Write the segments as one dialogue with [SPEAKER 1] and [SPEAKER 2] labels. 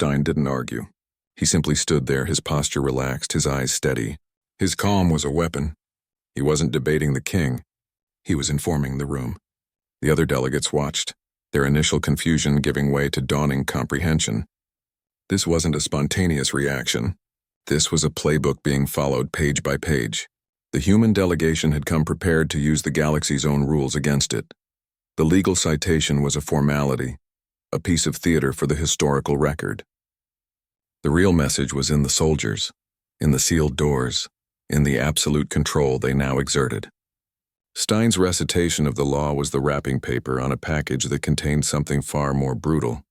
[SPEAKER 1] Stein didn't argue. He simply stood there, his posture relaxed, his eyes steady. His calm was a weapon. He wasn't debating the king. He was informing the room. The other delegates watched, their initial confusion giving way to dawning comprehension. This wasn't a spontaneous reaction. This was a playbook being followed page by page. The human delegation had come prepared to use the galaxy's own rules against it. The legal citation was a formality, a piece of theater for the historical record. The real message was in the soldiers, in the sealed doors, in the absolute control they now exerted. Stein's recitation of the law was the wrapping paper on a package that contained something far more brutal.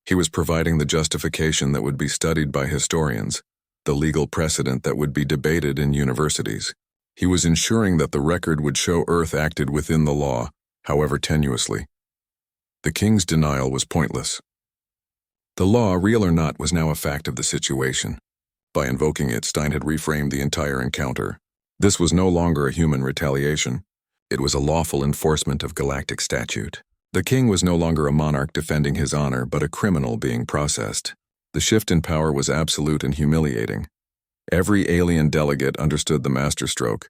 [SPEAKER 1] He was providing the justification that would be studied by historians, the legal precedent that would be debated in universities. He was ensuring that the record would show Earth acted within the law, however tenuously. The king's denial was pointless. The law, real or not, was now a fact of the situation. By invoking it, Stein had reframed the entire encounter. This was no longer a human retaliation. It was a lawful enforcement of galactic statute. The king was no longer a monarch defending his honor, but a criminal being processed. The shift in power was absolute and humiliating. Every alien delegate understood the masterstroke.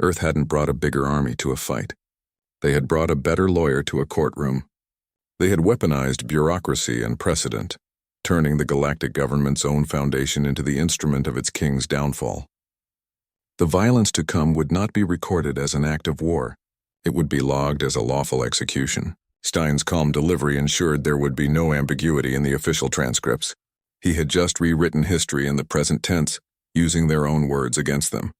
[SPEAKER 1] Earth hadn't brought a bigger army to a fight. They had brought a better lawyer to a courtroom. They had weaponized bureaucracy and precedent, turning the galactic government's own foundation into the instrument of its king's downfall. The violence to come would not be recorded as an act of war. It would be logged as a lawful execution. Stein's calm delivery ensured there would be no ambiguity in the official transcripts. He had just rewritten history in the present tense, using their own words against them.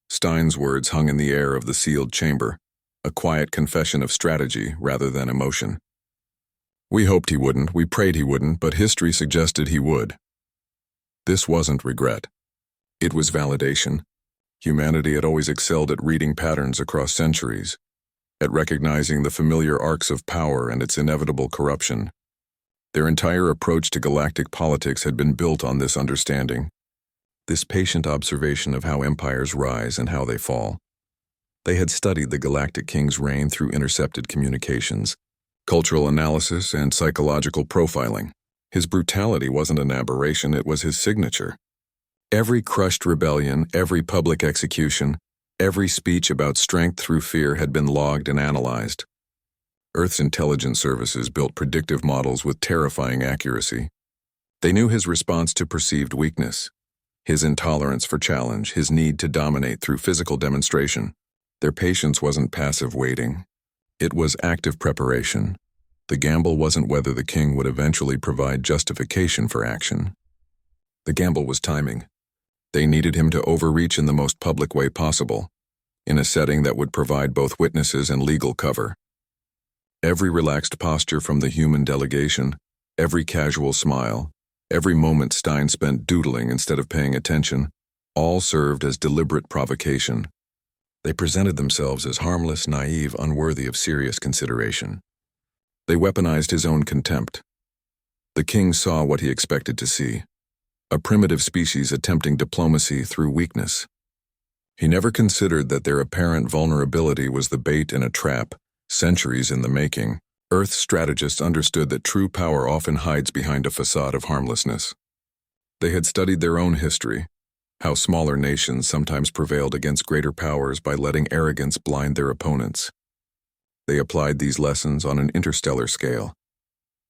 [SPEAKER 1] Stein's words hung in the air of the sealed chamber, a quiet confession of strategy rather than emotion. We hoped he wouldn't, we prayed he wouldn't, but history suggested he would. This wasn't regret. It was validation. Humanity had always excelled at reading patterns across centuries, at recognizing the familiar arcs of power and its inevitable corruption. Their entire approach to galactic politics had been built on this understanding, this patient observation of how empires rise and how they fall. They had studied the Galactic King's reign through intercepted communications, cultural analysis, and psychological profiling. His brutality wasn't an aberration, it was his signature. Every crushed rebellion, every public execution, every speech about strength through fear had been logged and analyzed. Earth's intelligence services built predictive models with terrifying accuracy. They knew his response to perceived weakness, his intolerance for challenge, his need to dominate through physical demonstration. Their patience wasn't passive waiting. It was active preparation. The gamble wasn't whether the king would eventually provide justification for action. The gamble was timing. They needed him to overreach in the most public way possible, in a setting that would provide both witnesses and legal cover. Every relaxed posture from the human delegation, every casual smile, every moment Stein spent doodling instead of paying attention, all served as deliberate provocation. They presented themselves as harmless, naive, unworthy of serious consideration. They weaponized his own contempt. The king saw what he expected to see, a primitive species attempting diplomacy through weakness. He never considered that their apparent vulnerability was the bait in a trap, centuries in the making. Earth's strategists understood that true power often hides behind a facade of harmlessness. They had studied their own history, how smaller nations sometimes prevailed against greater powers by letting arrogance blind their opponents. They applied these lessons on an interstellar scale.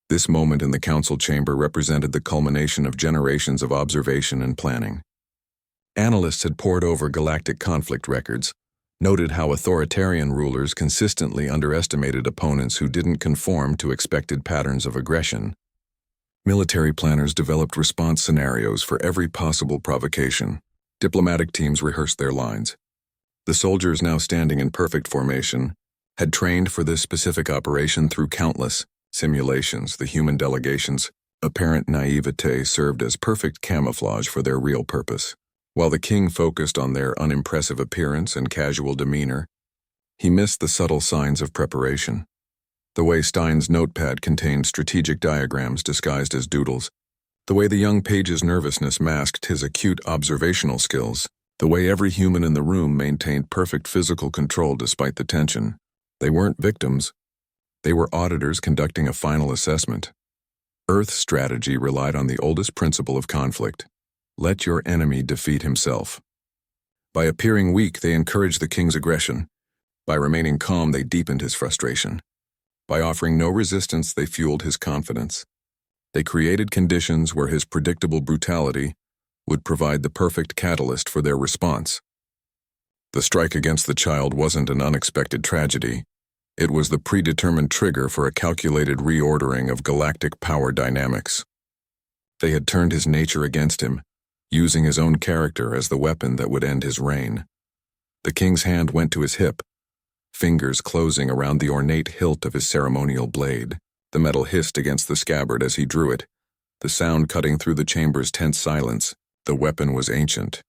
[SPEAKER 1] This moment in the council chamber represented the culmination of generations of observation and planning. Analysts had pored over galactic conflict records, noted how authoritarian rulers consistently underestimated opponents who didn't conform to expected patterns of aggression. Military planners developed response scenarios for every possible provocation. Diplomatic teams rehearsed their lines. The soldiers, now standing in perfect formation, had trained for this specific operation through countless simulations. The human delegation's apparent naivete served as perfect camouflage for their real purpose. While the king focused on their unimpressive appearance and casual demeanor, he missed the subtle signs of preparation. The way Stein's notepad contained strategic diagrams disguised as doodles, the way the young page's nervousness masked his acute observational skills, the way every human in the room maintained perfect physical control despite the tension. They weren't victims. They were auditors conducting a final assessment. Earth's strategy relied on the oldest principle of conflict: let your enemy defeat himself. By appearing weak, they encouraged the king's aggression. By remaining calm, they deepened his frustration. By offering no resistance, they fueled his confidence. They created conditions where his predictable brutality would provide the perfect catalyst for their response. The strike against the child wasn't an unexpected tragedy. It was the predetermined trigger for a calculated reordering of galactic power dynamics. They had turned his nature against him, using his own character as the weapon that would end his reign. The king's hand went to his hip, fingers closing around the ornate hilt of his ceremonial blade. The metal hissed against the scabbard as he drew it, the sound cutting through the chamber's tense silence. The weapon was ancient,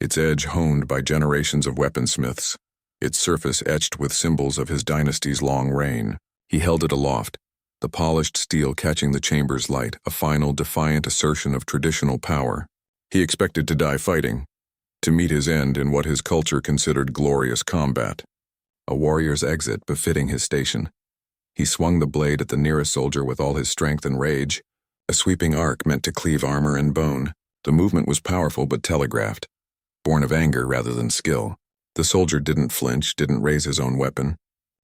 [SPEAKER 1] its edge honed by generations of weaponsmiths, its surface etched with symbols of his dynasty's long reign. He held it aloft, the polished steel catching the chamber's light, a final defiant assertion of traditional power. He expected to die fighting, to meet his end in what his culture considered glorious combat, a warrior's exit befitting his station. He swung the blade at the nearest soldier with all his strength and rage, a sweeping arc meant to cleave armor and bone. The movement was powerful but telegraphed, born of anger rather than skill. The soldier didn't flinch, didn't raise his own weapon.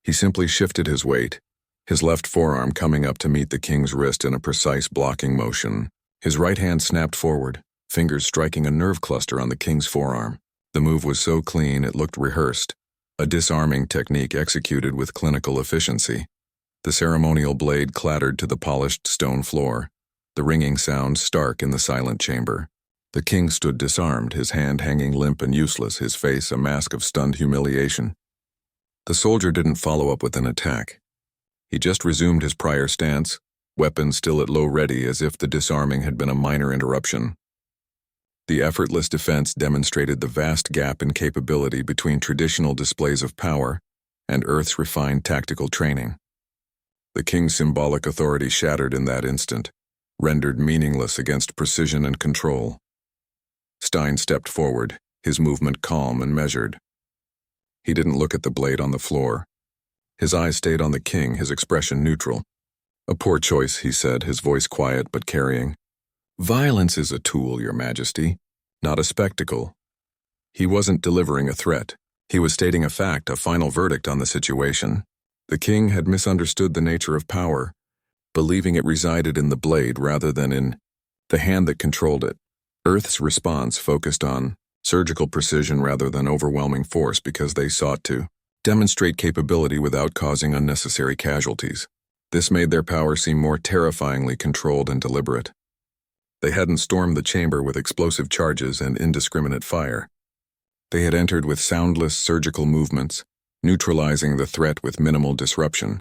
[SPEAKER 1] He simply shifted his weight, his left forearm coming up to meet the king's wrist in a precise blocking motion. His right hand snapped forward, fingers striking a nerve cluster on the king's forearm. The move was so clean it looked rehearsed, a disarming technique executed with clinical efficiency. The ceremonial blade clattered to the polished stone floor, the ringing sound stark in the silent chamber. The king stood disarmed, his hand hanging limp and useless, his face a mask of stunned humiliation. The soldier didn't follow up with an attack. He just resumed his prior stance, weapon still at low ready, as if the disarming had been a minor interruption. The effortless defense demonstrated the vast gap in capability between traditional displays of power and Earth's refined tactical training. The king's symbolic authority shattered in that instant, rendered meaningless against precision and control. Stein stepped forward, his movement calm and measured. He didn't look at the blade on the floor. His eyes stayed on the king, his expression neutral. "A poor choice," he said, his voice quiet but carrying. "Violence is a tool, Your Majesty, not a spectacle." He wasn't delivering a threat. He was stating a fact, a final verdict on the situation. The king had misunderstood the nature of power, believing it resided in the blade rather than in the hand that controlled it. Earth's response focused on surgical precision rather than overwhelming force because they sought to demonstrate capability without causing unnecessary casualties. This made their power seem more terrifyingly controlled and deliberate. They hadn't stormed the chamber with explosive charges and indiscriminate fire. They had entered with soundless surgical movements, neutralizing the threat with minimal disruption.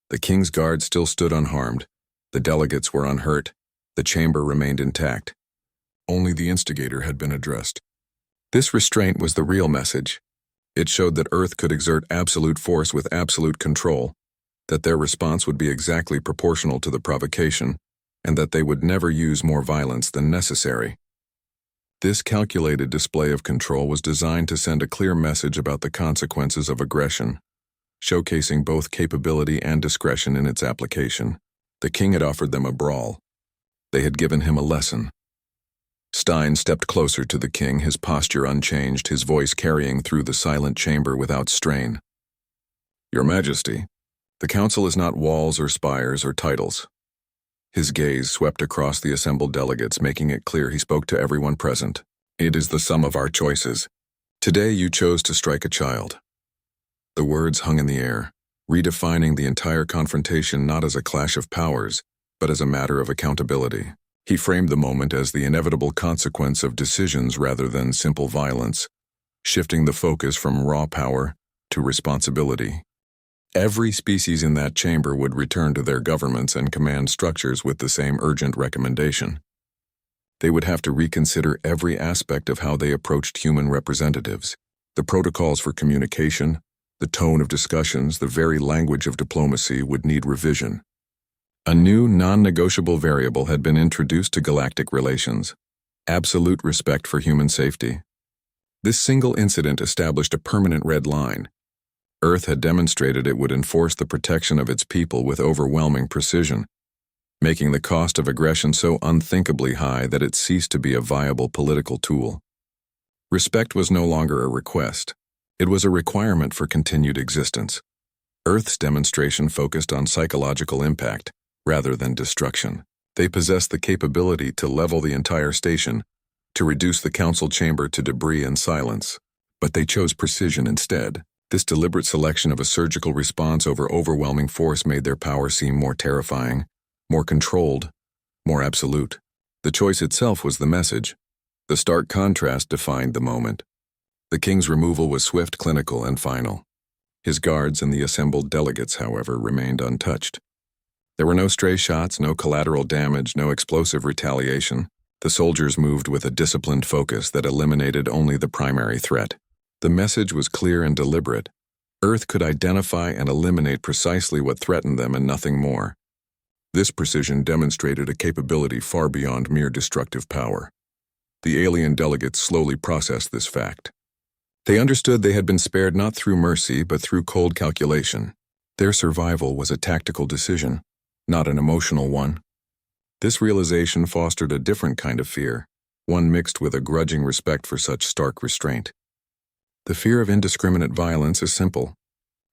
[SPEAKER 1] The king's guard still stood unharmed. The delegates were unhurt. The chamber remained intact. Only the instigator had been addressed. This restraint was the real message. It showed that Earth could exert absolute force with absolute control, that their response would be exactly proportional to the provocation, and that they would never use more violence than necessary. This calculated display of control was designed to send a clear message about the consequences of aggression, showcasing both capability and discretion in its application. The king had offered them a brawl. They had given him a lesson. Stein stepped closer to the king, his posture unchanged, his voice carrying through the silent chamber without strain. "Your Majesty, the council is not walls or spires or titles." His gaze swept across the assembled delegates, making it clear he spoke to everyone present. "It is the sum of our choices. Today you chose to strike a child." The words hung in the air, redefining the entire confrontation not as a clash of powers, but as a matter of accountability. He framed the moment as the inevitable consequence of decisions rather than simple violence, shifting the focus from raw power to responsibility. Every species in that chamber would return to their governments and command structures with the same urgent recommendation. They would have to reconsider every aspect of how they approached human representatives, the protocols for communication, the tone of discussions, the very language of diplomacy would need revision. A new non-negotiable variable had been introduced to galactic relations: absolute respect for human safety. This single incident established a permanent red line. Earth had demonstrated it would enforce the protection of its people with overwhelming precision. making the cost of aggression so unthinkably high that it ceased to be a viable political tool. Respect was no longer a request. It was a requirement for continued existence. Earth's demonstration focused on psychological impact rather than destruction. They possessed the capability to level the entire station, to reduce the council chamber to debris and silence. But they chose precision instead. This deliberate selection of a surgical response over overwhelming force made their power seem more terrifying, more controlled, more absolute. The choice itself was the message. The stark contrast defined the moment. The king's removal was swift, clinical, and final. His guards and the assembled delegates, however, remained untouched. There were no stray shots, no collateral damage, no explosive retaliation. The soldiers moved with a disciplined focus that eliminated only the primary threat. The message was clear and deliberate. Earth could identify and eliminate precisely what threatened them and nothing more. This precision demonstrated a capability far beyond mere destructive power. The alien delegates slowly processed this fact. They understood they had been spared not through mercy but through cold calculation. Their survival was a tactical decision, not an emotional one. This realization fostered a different kind of fear, one mixed with a grudging respect for such stark restraint. The fear of indiscriminate violence is simple.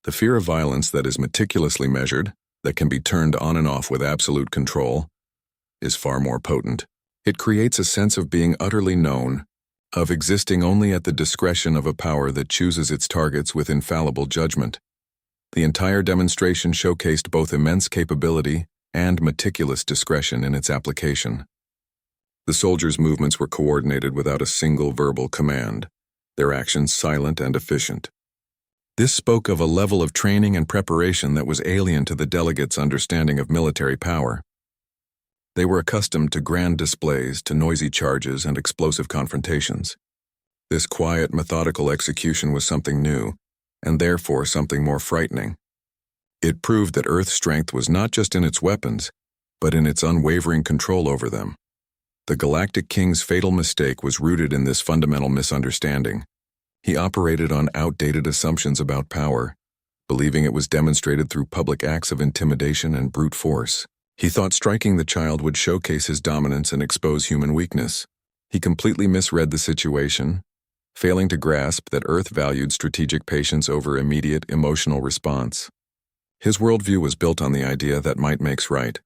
[SPEAKER 1] The fear of violence that is meticulously measured, that can be turned on and off with absolute control, is far more potent. It creates a sense of being utterly known, of existing only at the discretion of a power that chooses its targets with infallible judgment. The entire demonstration showcased both immense capability and meticulous discretion in its application. The soldiers' movements were coordinated without a single verbal command, their actions silent and efficient. This spoke of a level of training and preparation that was alien to the delegates' understanding of military power. They were accustomed to grand displays, to noisy charges and explosive confrontations. This quiet, methodical execution was something new, and therefore something more frightening. It proved that Earth's strength was not just in its weapons, but in its unwavering control over them. The Galactic King's fatal mistake was rooted in this fundamental misunderstanding. He operated on outdated assumptions about power, believing it was demonstrated through public acts of intimidation and brute force. He thought striking the child would showcase his dominance and expose human weakness. He completely misread the situation, failing to grasp that Earth valued strategic patience over immediate emotional response. His worldview was built on the idea that might makes right,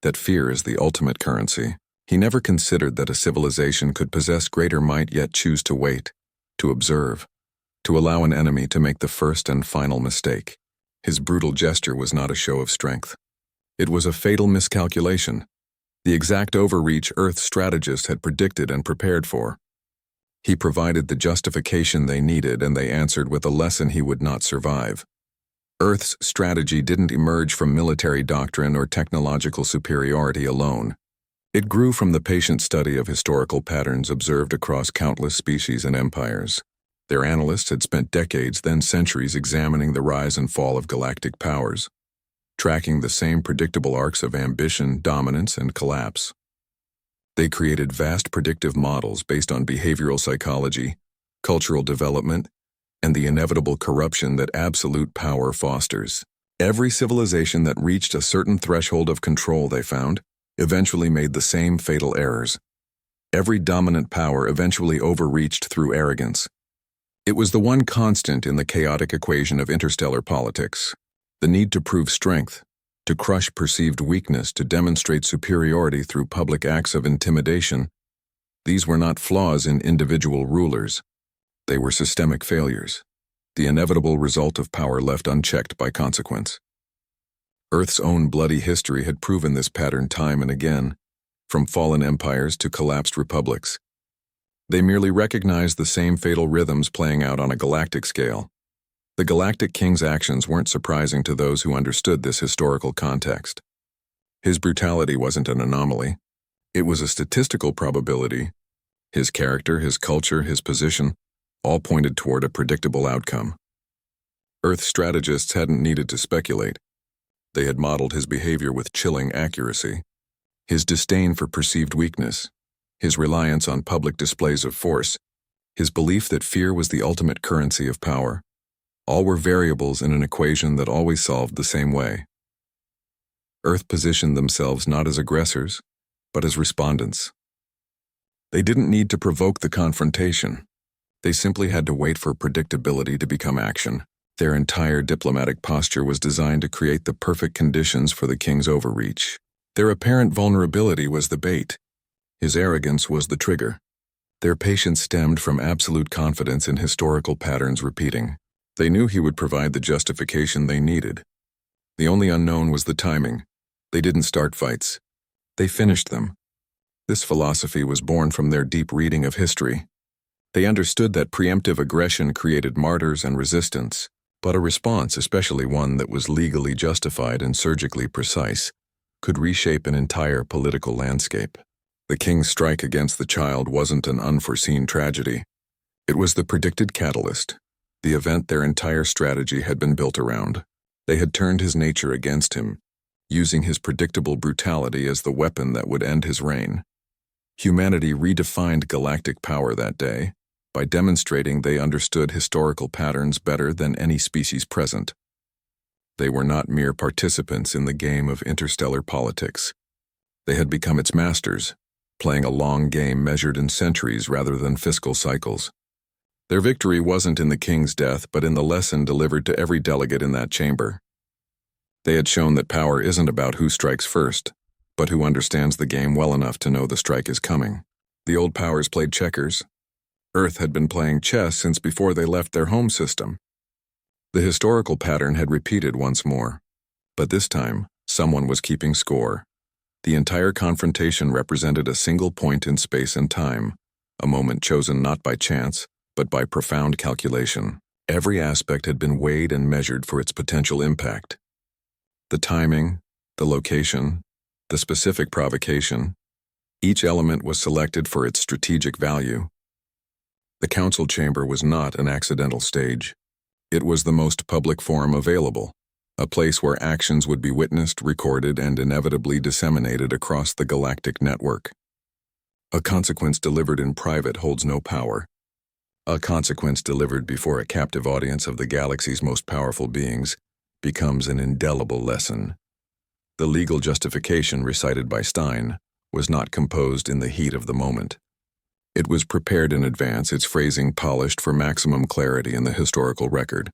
[SPEAKER 1] that fear is the ultimate currency. He never considered that a civilization could possess greater might yet choose to wait, to observe, to allow an enemy to make the first and final mistake. His brutal gesture was not a show of strength. It was a fatal miscalculation, the exact overreach Earth's strategists had predicted and prepared for. He provided the justification they needed, and they answered with a lesson he would not survive. Earth's strategy didn't emerge from military doctrine or technological superiority alone. It grew from the patient study of historical patterns observed across countless species and empires. Their analysts had spent decades, then centuries, examining the rise and fall of galactic powers, tracking the same predictable arcs of ambition, dominance, and collapse. They created vast predictive models based on behavioral psychology, cultural development, and the inevitable corruption that absolute power fosters. Every civilization that reached a certain threshold of control, they found, eventually made the same fatal errors. Every dominant power eventually overreached through arrogance. It was the one constant in the chaotic equation of interstellar politics. The need to prove strength, to crush perceived weakness, to demonstrate superiority through public acts of intimidation. These were not flaws in individual rulers. They were systemic failures, the inevitable result of power left unchecked by consequence. Earth's own bloody history had proven this pattern time and again, from fallen empires to collapsed republics. They merely recognized the same fatal rhythms playing out on a galactic scale. The Galactic King's actions weren't surprising to those who understood this historical context. His brutality wasn't an anomaly. It was a statistical probability. His character, his culture, his position, all pointed toward a predictable outcome. Earth strategists hadn't needed to speculate. They had modeled his behavior with chilling accuracy. His disdain for perceived weakness, his reliance on public displays of force, his belief that fear was the ultimate currency of power, all were variables in an equation that always solved the same way. Earth positioned themselves not as aggressors, but as respondents. They didn't need to provoke the confrontation. They simply had to wait for predictability to become action. Their entire diplomatic posture was designed to create the perfect conditions for the king's overreach. Their apparent vulnerability was the bait. His arrogance was the trigger. Their patience stemmed from absolute confidence in historical patterns repeating. They knew he would provide the justification they needed. The only unknown was the timing. They didn't start fights. They finished them. This philosophy was born from their deep reading of history. They understood that preemptive aggression created martyrs and resistance, but a response, especially one that was legally justified and surgically precise, could reshape an entire political landscape. The king's strike against the child wasn't an unforeseen tragedy. It was the predicted catalyst, the event their entire strategy had been built around. They had turned his nature against him, using his predictable brutality as the weapon that would end his reign. Humanity redefined galactic power that day, by demonstrating they understood historical patterns better than any species present. They were not mere participants in the game of interstellar politics. They had become its masters, playing a long game measured in centuries rather than fiscal cycles. Their victory wasn't in the king's death, but in the lesson delivered to every delegate in that chamber. They had shown that power isn't about who strikes first, but who understands the game well enough to know the strike is coming. The old powers played checkers. Earth had been playing chess since before they left their home system. The historical pattern had repeated once more, but this time, someone was keeping score. The entire confrontation represented a single point in space and time, a moment chosen not by chance, but by profound calculation. Every aspect had been weighed and measured for its potential impact. The timing, the location, the specific provocation, each element was selected for its strategic value. The council chamber was not an accidental stage. It was the most public forum available, a place where actions would be witnessed, recorded, and inevitably disseminated across the galactic network. A consequence delivered in private holds no power. A consequence delivered before a captive audience of the galaxy's most powerful beings becomes an indelible lesson. The legal justification recited by Stein was not composed in the heat of the moment. It was prepared in advance, its phrasing polished for maximum clarity in the historical record.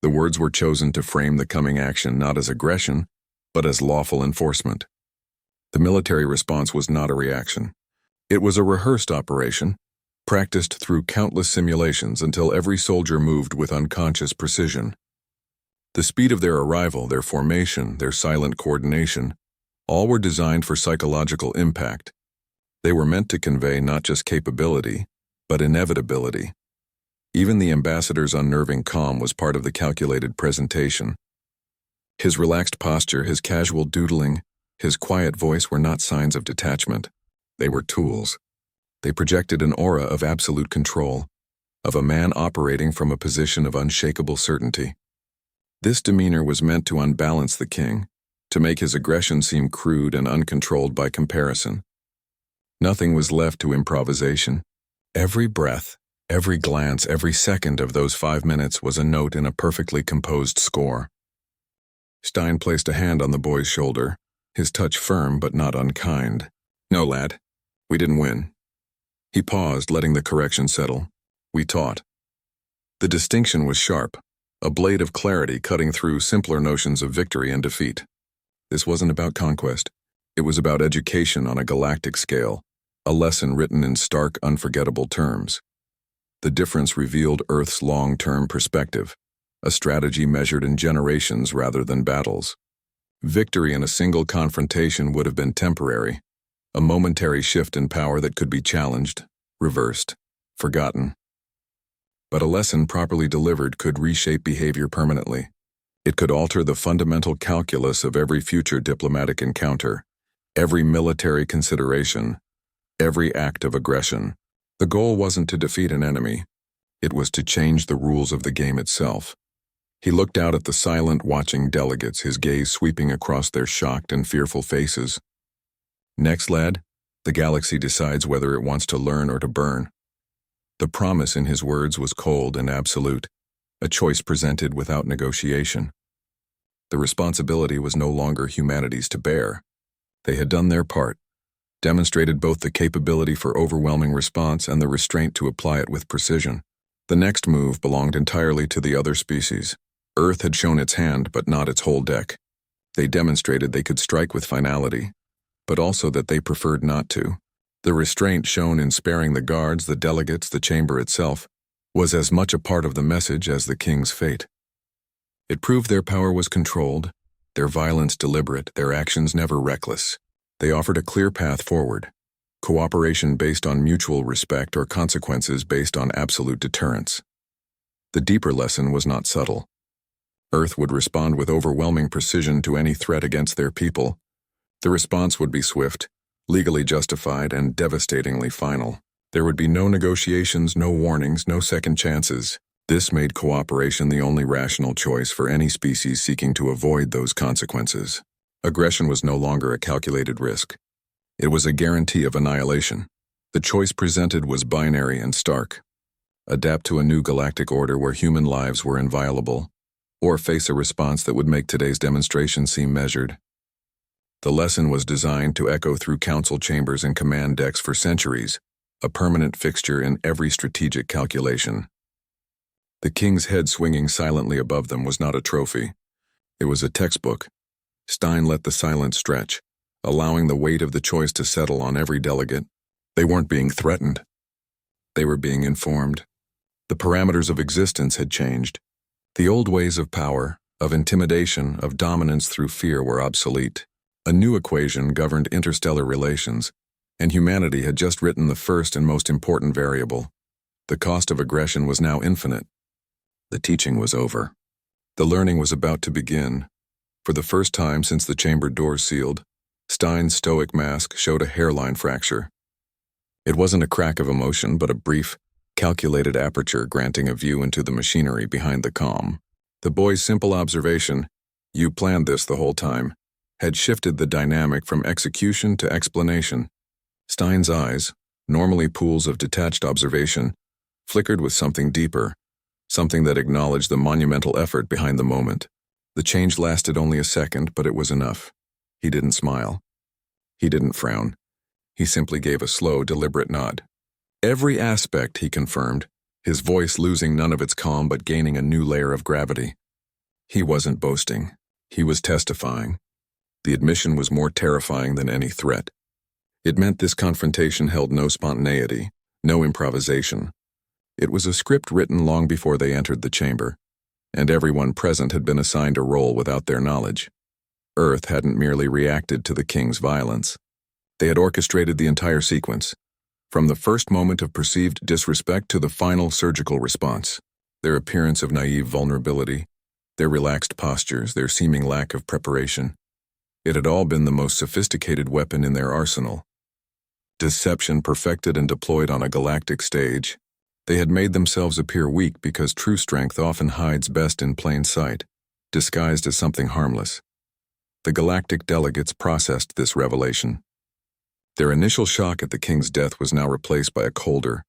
[SPEAKER 1] The words were chosen to frame the coming action not as aggression, but as lawful enforcement. The military response was not a reaction. It was a rehearsed operation, practiced through countless simulations until every soldier moved with unconscious precision. The speed of their arrival, their formation, their silent coordination, all were designed for psychological impact. They were meant to convey not just capability, but inevitability. Even the ambassador's unnerving calm was part of the calculated presentation. His relaxed posture, his casual doodling, his quiet voice were not signs of detachment. They were tools. They projected an aura of absolute control, of a man operating from a position of unshakable certainty. This demeanor was meant to unbalance the king, to make his aggression seem crude and uncontrolled by comparison. Nothing was left to improvisation. Every breath, every glance, every second of those 5 minutes was a note in a perfectly composed score. Stein placed a hand on the boy's shoulder, his touch firm but not unkind. "No, lad, we didn't win." He paused, letting the correction settle. "We taught." The distinction was sharp, a blade of clarity cutting through simpler notions of victory and defeat. This wasn't about conquest. It was about education on a galactic scale, a lesson written in stark, unforgettable terms. The difference revealed Earth's long-term perspective, a strategy measured in generations rather than battles. Victory in a single confrontation would have been temporary, a momentary shift in power that could be challenged, reversed, forgotten. But a lesson properly delivered could reshape behavior permanently. It could alter the fundamental calculus of every future diplomatic encounter, every military consideration, every act of aggression. The goal wasn't to defeat an enemy. It was to change the rules of the game itself. He looked out at the silent, watching delegates, his gaze sweeping across their shocked and fearful faces. "Next, lad, the galaxy decides whether it wants to learn or to burn." The promise in his words was cold and absolute, a choice presented without negotiation. The responsibility was no longer humanity's to bear. They had done their part, demonstrated both the capability for overwhelming response and the restraint to apply it with precision. The next move belonged entirely to the other species. Earth had shown its hand, but not its whole deck. They demonstrated they could strike with finality, but also that they preferred not to. The restraint shown in sparing the guards, the delegates, the chamber itself, was as much a part of the message as the king's fate. It proved their power was controlled, their violence deliberate, their actions never reckless. They offered a clear path forward, cooperation based on mutual respect or consequences based on absolute deterrence. The deeper lesson was not subtle. Earth would respond with overwhelming precision to any threat against their people. The response would be swift, legally justified, and devastatingly final. There would be no negotiations, no warnings, no second chances. This made cooperation the only rational choice for any species seeking to avoid those consequences. Aggression was no longer a calculated risk. It was a guarantee of annihilation. The choice presented was binary and stark. Adapt to a new galactic order where human lives were inviolable, or face a response that would make today's demonstration seem measured. The lesson was designed to echo through council chambers and command decks for centuries, a permanent fixture in every strategic calculation. The king's head swinging silently above them was not a trophy. It was a textbook. Stein let the silence stretch, allowing the weight of the choice to settle on every delegate. They weren't being threatened. They were being informed. The parameters of existence had changed. The old ways of power, of intimidation, of dominance through fear were obsolete. A new equation governed interstellar relations, and humanity had just written the first and most important variable. The cost of aggression was now infinite. The teaching was over. The learning was about to begin. For the first time since the chamber doors sealed, Stein's stoic mask showed a hairline fracture. It wasn't a crack of emotion, but a brief, calculated aperture granting a view into the machinery behind the calm. The boy's simple observation, "You planned this the whole time," had shifted the dynamic from execution to explanation. Stein's eyes, normally pools of detached observation, flickered with something deeper, something that acknowledged the monumental effort behind the moment. The change lasted only a second, but it was enough. He didn't smile. He didn't frown. He simply gave a slow, deliberate nod. Every aspect, he confirmed, his voice losing none of its calm but gaining a new layer of gravity. He wasn't boasting. He was testifying. The admission was more terrifying than any threat. It meant this confrontation held no spontaneity, no improvisation. It was a script written long before they entered the chamber, and everyone present had been assigned a role without their knowledge. Earth hadn't merely reacted to the king's violence. They had orchestrated the entire sequence, from the first moment of perceived disrespect to the final surgical response. Their appearance of naive vulnerability, their relaxed postures, their seeming lack of preparation. It had all been the most sophisticated weapon in their arsenal. Deception perfected and deployed on a galactic stage. They had made themselves appear weak because true strength often hides best in plain sight, disguised as something harmless. The galactic delegates processed this revelation. Their initial shock at the king's death was now replaced by a colder,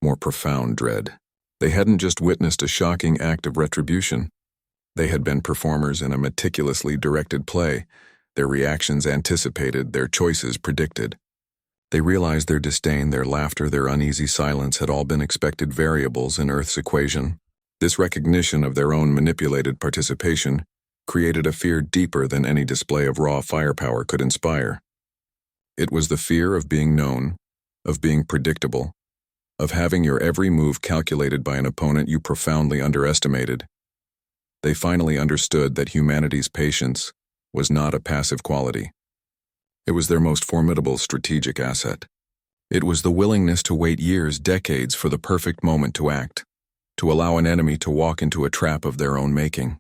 [SPEAKER 1] more profound dread. They hadn't just witnessed a shocking act of retribution. They had been performers in a meticulously directed play, their reactions anticipated, their choices predicted. They realized their disdain, their laughter, their uneasy silence had all been expected variables in Earth's equation. This recognition of their own manipulated participation created a fear deeper than any display of raw firepower could inspire. It was the fear of being known, of being predictable, of having your every move calculated by an opponent you profoundly underestimated. They finally understood that humanity's patience was not a passive quality. It was their most formidable strategic asset. It was the willingness to wait years, decades for the perfect moment to act, to allow an enemy to walk into a trap of their own making.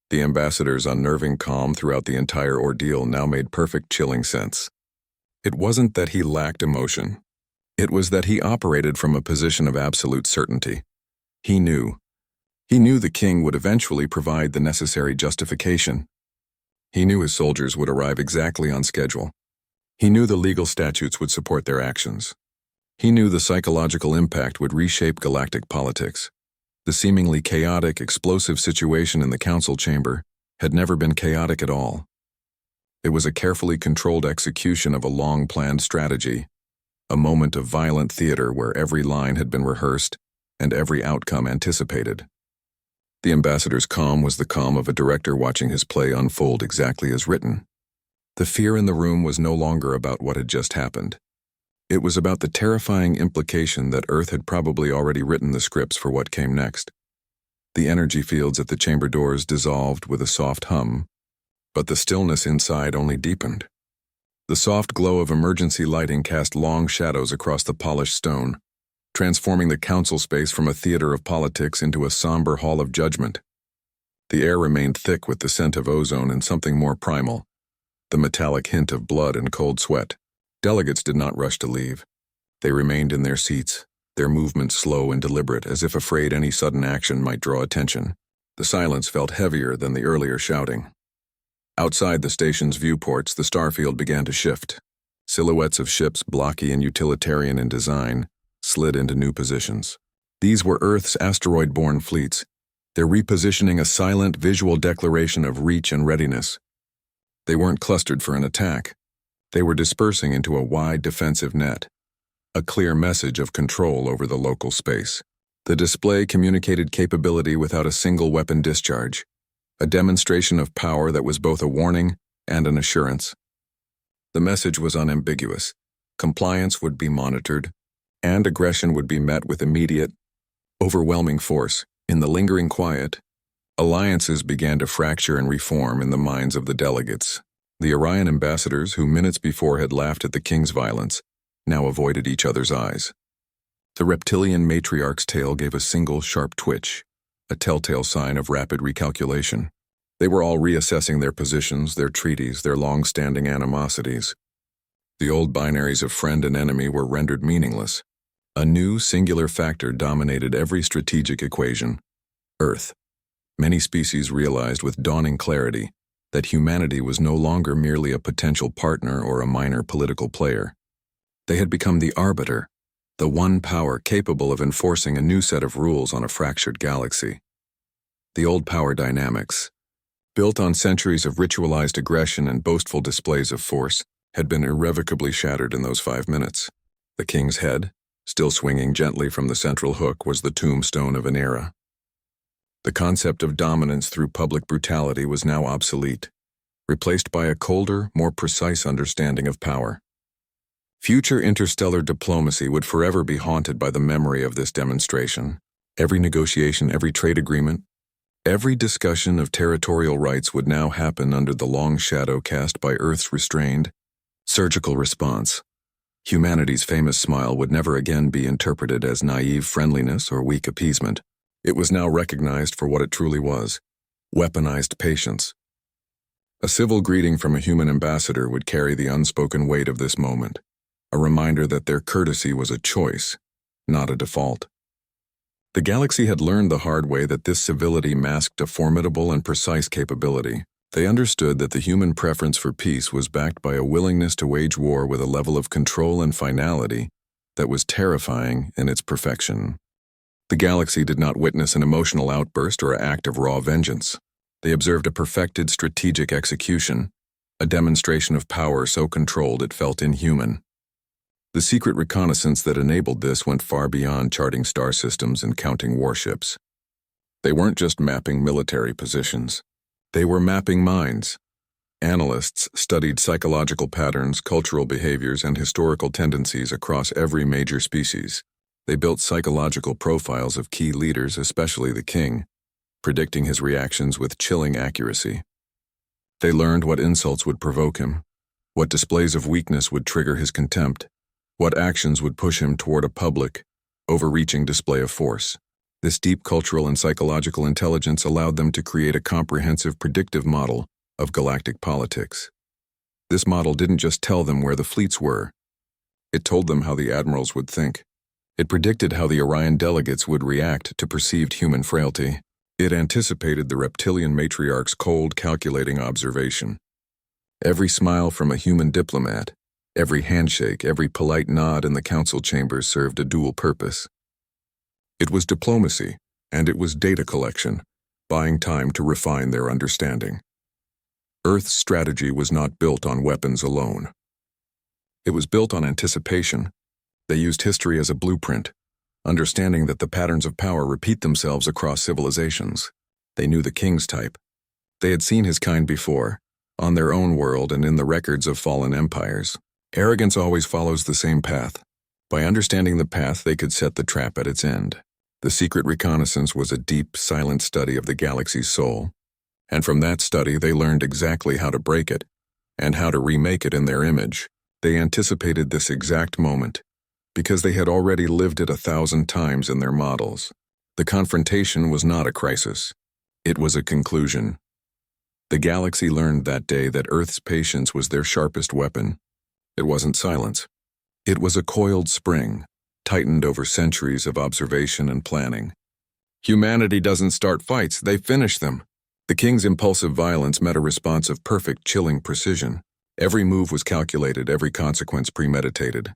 [SPEAKER 1] The ambassador's unnerving calm throughout the entire ordeal now made perfect, chilling sense. It wasn't that he lacked emotion. It was that he operated from a position of absolute certainty. He knew. He knew the king would eventually provide the necessary justification. He knew his soldiers would arrive exactly on schedule. He knew the legal statutes would support their actions. He knew the psychological impact would reshape galactic politics. The seemingly chaotic, explosive situation in the council chamber had never been chaotic at all. It was a carefully controlled execution of a long-planned strategy, a moment of violent theater where every line had been rehearsed and every outcome anticipated. The ambassador's calm was the calm of a director watching his play unfold exactly as written. The fear in the room was no longer about what had just happened. It was about the terrifying implication that Earth had probably already written the scripts for what came next. The energy fields at the chamber doors dissolved with a soft hum, but the stillness inside only deepened. The soft glow of emergency lighting cast long shadows across the polished stone, transforming the council space from a theater of politics into a somber hall of judgment. The air remained thick with the scent of ozone and something more primal, the metallic hint of blood and cold sweat. Delegates did not rush to leave. They remained in their seats, their movements slow and deliberate, as if afraid any sudden action might draw attention. The silence felt heavier than the earlier shouting. Outside the station's viewports, the starfield began to shift. Silhouettes of ships, blocky and utilitarian in design, slid into new positions. These were Earth's asteroid-borne fleets, their repositioning a silent visual declaration of reach and readiness. They weren't clustered for an attack. They were dispersing into a wide defensive net, a clear message of control over the local space. The display communicated capability without a single weapon discharge, a demonstration of power that was both a warning and an assurance. The message was unambiguous. Compliance would be monitored, and aggression would be met with immediate, overwhelming force. In the lingering quiet, alliances began to fracture and reform in the minds of the delegates. The Orion ambassadors, who minutes before had laughed at the king's violence, now avoided each other's eyes. The reptilian matriarch's tail gave a single sharp twitch, a telltale sign of rapid recalculation. They were all reassessing their positions, their treaties, their long-standing animosities. The old binaries of friend and enemy were rendered meaningless. A new singular factor dominated every strategic equation: Earth. Many species realized with dawning clarity that humanity was no longer merely a potential partner or a minor political player. They had become the arbiter, the one power capable of enforcing a new set of rules on a fractured galaxy. The old power dynamics, built on centuries of ritualized aggression and boastful displays of force, had been irrevocably shattered in those 5 minutes. The king's head, still swinging gently from the central hook, was the tombstone of an era. The concept of dominance through public brutality was now obsolete, replaced by a colder, more precise understanding of power. Future interstellar diplomacy would forever be haunted by the memory of this demonstration. Every negotiation, every trade agreement, every discussion of territorial rights would now happen under the long shadow cast by Earth's restrained, surgical response. Humanity's famous smile would never again be interpreted as naive friendliness or weak appeasement. It was now recognized for what it truly was: weaponized patience. A civil greeting from a human ambassador would carry the unspoken weight of this moment, a reminder that their courtesy was a choice, not a default. The galaxy had learned the hard way that this civility masked a formidable and precise capability. They understood that the human preference for peace was backed by a willingness to wage war with a level of control and finality that was terrifying in its perfection. The galaxy did not witness an emotional outburst or an act of raw vengeance. They observed a perfected strategic execution, a demonstration of power so controlled it felt inhuman. The secret reconnaissance that enabled this went far beyond charting star systems and counting warships. They weren't just mapping military positions. They were mapping minds. Analysts studied psychological patterns, cultural behaviors, and historical tendencies across every major species. They built psychological profiles of key leaders, especially the king, predicting his reactions with chilling accuracy. They learned what insults would provoke him, what displays of weakness would trigger his contempt, what actions would push him toward a public, overreaching display of force. This deep cultural and psychological intelligence allowed them to create a comprehensive predictive model of galactic politics. This model didn't just tell them where the fleets were. It told them how the admirals would think. It predicted how the Orion delegates would react to perceived human frailty. It anticipated the reptilian matriarch's cold, calculating observation. Every smile from a human diplomat, every handshake, every polite nod in the council chambers served a dual purpose. It was diplomacy, and it was data collection, buying time to refine their understanding. Earth's strategy was not built on weapons alone. It was built on anticipation. They used history as a blueprint, understanding that the patterns of power repeat themselves across civilizations. They knew the king's type. They had seen his kind before, on their own world and in the records of fallen empires. Arrogance always follows the same path. By understanding the path, they could set the trap at its end. The secret reconnaissance was a deep, silent study of the galaxy's soul, and from that study they learned exactly how to break it, and how to remake it in their image. They anticipated this exact moment, because they had already lived it 1,000 times in their models. The confrontation was not a crisis. It was a conclusion. The galaxy learned that day that Earth's patience was their sharpest weapon. It wasn't silence. It was a coiled spring, tightened over centuries of observation and planning. Humanity doesn't start fights, they finish them. The king's impulsive violence met a response of perfect, chilling precision. Every move was calculated, every consequence premeditated.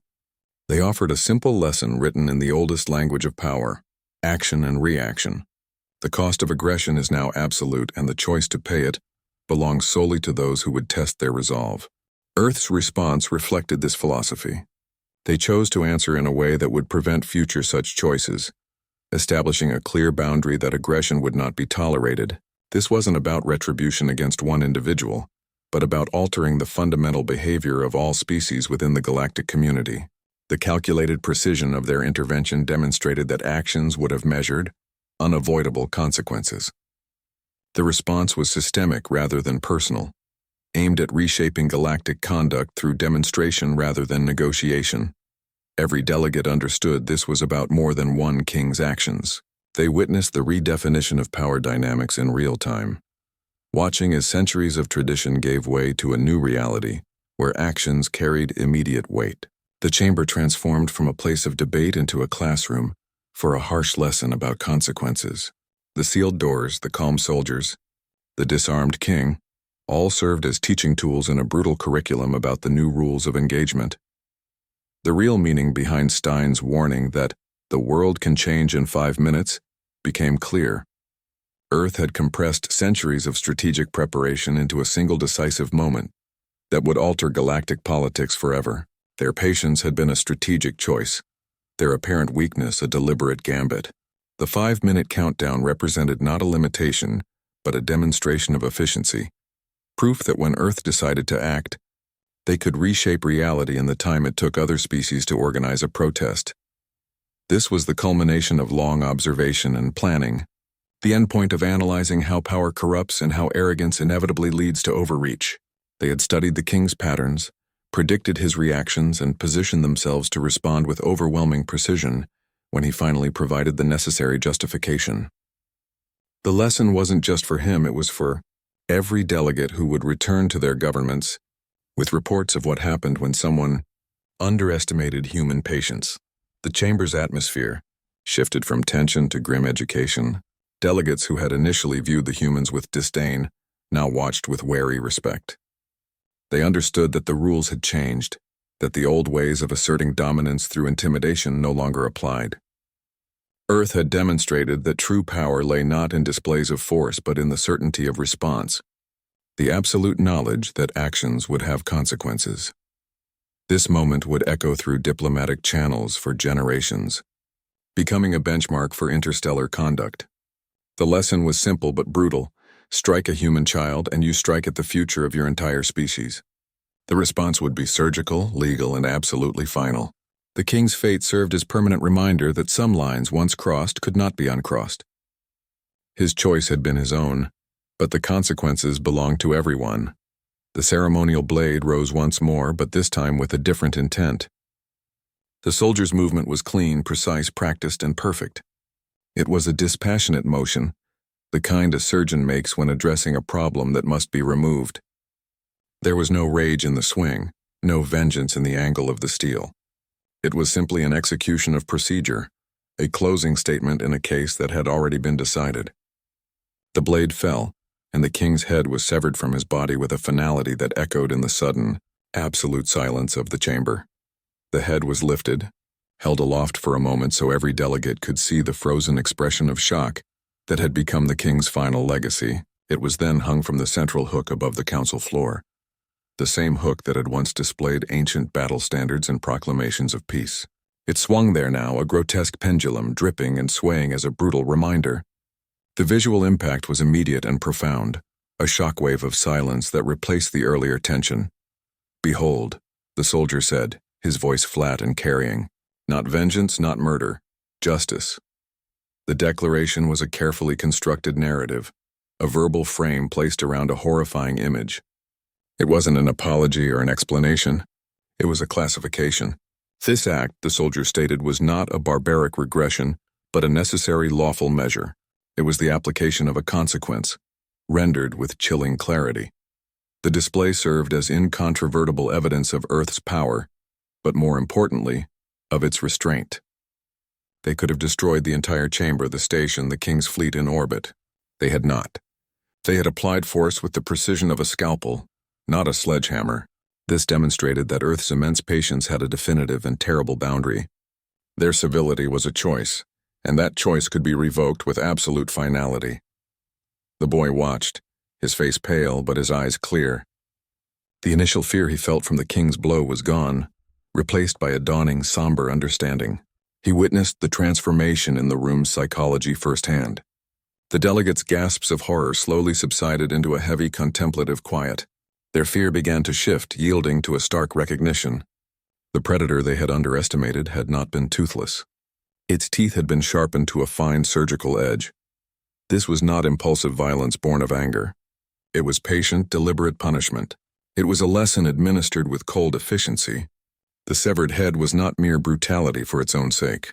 [SPEAKER 1] They offered a simple lesson written in the oldest language of power: action and reaction. The cost of aggression is now absolute, and the choice to pay it belongs solely to those who would test their resolve. Earth's response reflected this philosophy. They chose to answer in a way that would prevent future such choices, establishing a clear boundary that aggression would not be tolerated. This wasn't about retribution against one individual, but about altering the fundamental behavior of all species within the galactic community. The calculated precision of their intervention demonstrated that actions would have measured, unavoidable consequences. The response was systemic rather than personal, aimed at reshaping galactic conduct through demonstration rather than negotiation. Every delegate understood this was about more than one king's actions. They witnessed the redefinition of power dynamics in real time, watching as centuries of tradition gave way to a new reality, where actions carried immediate weight. The chamber transformed from a place of debate into a classroom for a harsh lesson about consequences. The sealed doors, the calm soldiers, the disarmed king, all served as teaching tools in a brutal curriculum about the new rules of engagement. The real meaning behind Stein's warning that the world can change in 5 minutes became clear. Earth had compressed centuries of strategic preparation into a single decisive moment that would alter galactic politics forever. Their patience had been a strategic choice, their apparent weakness a deliberate gambit. The 5-minute countdown represented not a limitation, but a demonstration of efficiency, proof that when Earth decided to act, they could reshape reality in the time it took other species to organize a protest. This was the culmination of long observation and planning, the endpoint of analyzing how power corrupts and how arrogance inevitably leads to overreach. They had studied the king's patterns, predicted his reactions, and positioned themselves to respond with overwhelming precision when he finally provided the necessary justification. The lesson wasn't just for him, it was for every delegate who would return to their governments with reports of what happened when someone underestimated human patience. The chamber's atmosphere shifted from tension to grim education. Delegates who had initially viewed the humans with disdain now watched with wary respect. They understood that the rules had changed, that the old ways of asserting dominance through intimidation no longer applied. Earth had demonstrated that true power lay not in displays of force but in the certainty of response, the absolute knowledge that actions would have consequences. This moment would echo through diplomatic channels for generations, becoming a benchmark for interstellar conduct. The lesson was simple but brutal. Strike a human child and you strike at the future of your entire species. The response would be surgical, legal, and absolutely final. The king's fate served as permanent reminder that some lines once crossed could not be uncrossed. His choice had been his own, but the consequences belonged to everyone. The ceremonial blade rose once more, but this time with a different intent. The soldier's movement was clean, precise, practiced, and perfect. It was a dispassionate motion, the kind a surgeon makes when addressing a problem that must be removed. There was no rage in the swing, no vengeance in the angle of the steel. It was simply an execution of procedure, a closing statement in a case that had already been decided. The blade fell, and the king's head was severed from his body with a finality that echoed in the sudden, absolute silence of the chamber. The head was lifted, held aloft for a moment so every delegate could see the frozen expression of shock that had become the king's final legacy. It was then hung from the central hook above the council floor, the same hook that had once displayed ancient battle standards and proclamations of peace. It swung there now, a grotesque pendulum, dripping and swaying as a brutal reminder. The visual impact was immediate and profound, a shockwave of silence that replaced the earlier tension. "Behold," the soldier said, his voice flat and carrying. "Not vengeance, not murder. Justice." The declaration was a carefully constructed narrative, a verbal frame placed around a horrifying image. It wasn't an apology or an explanation. It was a classification. This act, the soldier stated, was not a barbaric regression, but a necessary lawful measure. It was the application of a consequence, rendered with chilling clarity. The display served as incontrovertible evidence of Earth's power, but more importantly, of its restraint. They could have destroyed the entire chamber, the station, the King's fleet in orbit. They had not. They had applied force with the precision of a scalpel, not a sledgehammer. This demonstrated that Earth's immense patience had a definitive and terrible boundary. Their civility was a choice, and that choice could be revoked with absolute finality. The boy watched, his face pale but his eyes clear. The initial fear he felt from the King's blow was gone, replaced by a dawning, somber understanding. He witnessed the transformation in the room's psychology firsthand. The delegates' gasps of horror slowly subsided into a heavy contemplative quiet. Their fear began to shift, yielding to a stark recognition. The predator they had underestimated had not been toothless. Its teeth had been sharpened to a fine surgical edge. This was not impulsive violence born of anger. It was patient, deliberate punishment. It was a lesson administered with cold efficiency. The severed head was not mere brutality for its own sake.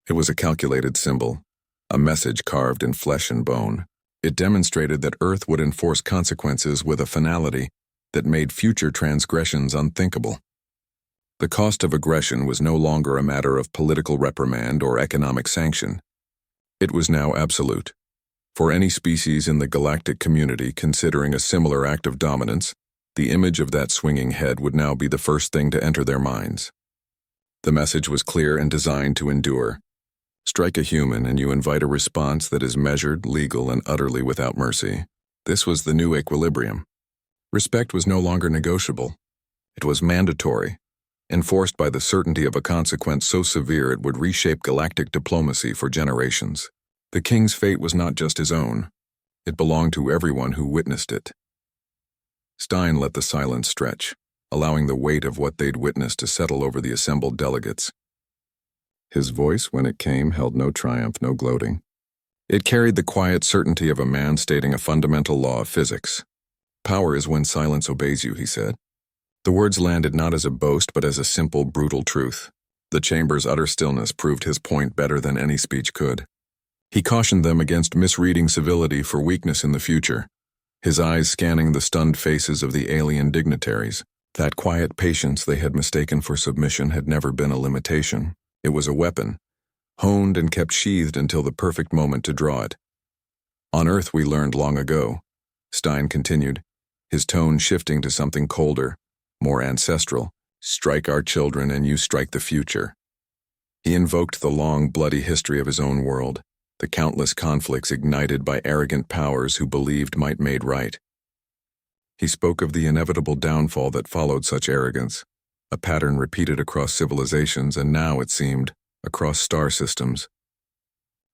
[SPEAKER 1] It was a calculated symbol, a message carved in flesh and bone. It demonstrated that Earth would enforce consequences with a finality that made future transgressions unthinkable. The cost of aggression was no longer a matter of political reprimand or economic sanction. It was now absolute. For any species in the galactic community considering a similar act of dominance, the image of that swinging head would now be the first thing to enter their minds. The message was clear and designed to endure. Strike a human and you invite a response that is measured, legal, and utterly without mercy. This was the new equilibrium. Respect was no longer negotiable. It was mandatory, enforced by the certainty of a consequence so severe it would reshape galactic diplomacy for generations. The King's fate was not just his own. It belonged to everyone who witnessed it. Stein let the silence stretch, allowing the weight of what they'd witnessed to settle over the assembled delegates. His voice, when it came, held no triumph, no gloating. It carried the quiet certainty of a man stating a fundamental law of physics. "Power is when silence obeys you," he said. The words landed not as a boast but as a simple, brutal truth. The chamber's utter stillness proved his point better than any speech could. He cautioned them against misreading civility for weakness in the future, his eyes scanning the stunned faces of the alien dignitaries. That quiet patience they had mistaken for submission had never been a limitation. It was a weapon, honed and kept sheathed until the perfect moment to draw it. "On Earth we learned long ago," Stein continued, his tone shifting to something colder, more ancestral. "Strike our children and you strike the future." He invoked the long, bloody history of his own world, the countless conflicts ignited by arrogant powers who believed might made right. He spoke of the inevitable downfall that followed such arrogance, a pattern repeated across civilizations and now, it seemed, across star systems.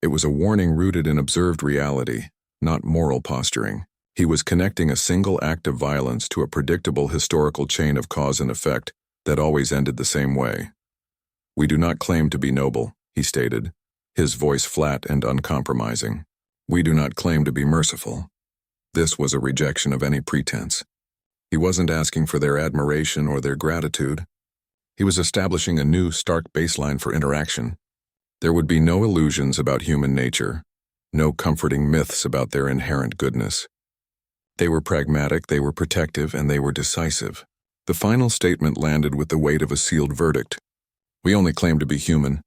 [SPEAKER 1] It was a warning rooted in observed reality, not moral posturing. He was connecting a single act of violence to a predictable historical chain of cause and effect that always ended the same way. "We do not claim to be noble," he stated, his voice flat and uncompromising. "We do not claim to be merciful." This was a rejection of any pretense. He wasn't asking for their admiration or their gratitude. He was establishing a new, stark baseline for interaction. There would be no illusions about human nature, no comforting myths about their inherent goodness. They were pragmatic, they were protective, and they were decisive. The final statement landed with the weight of a sealed verdict. "We only claim to be human."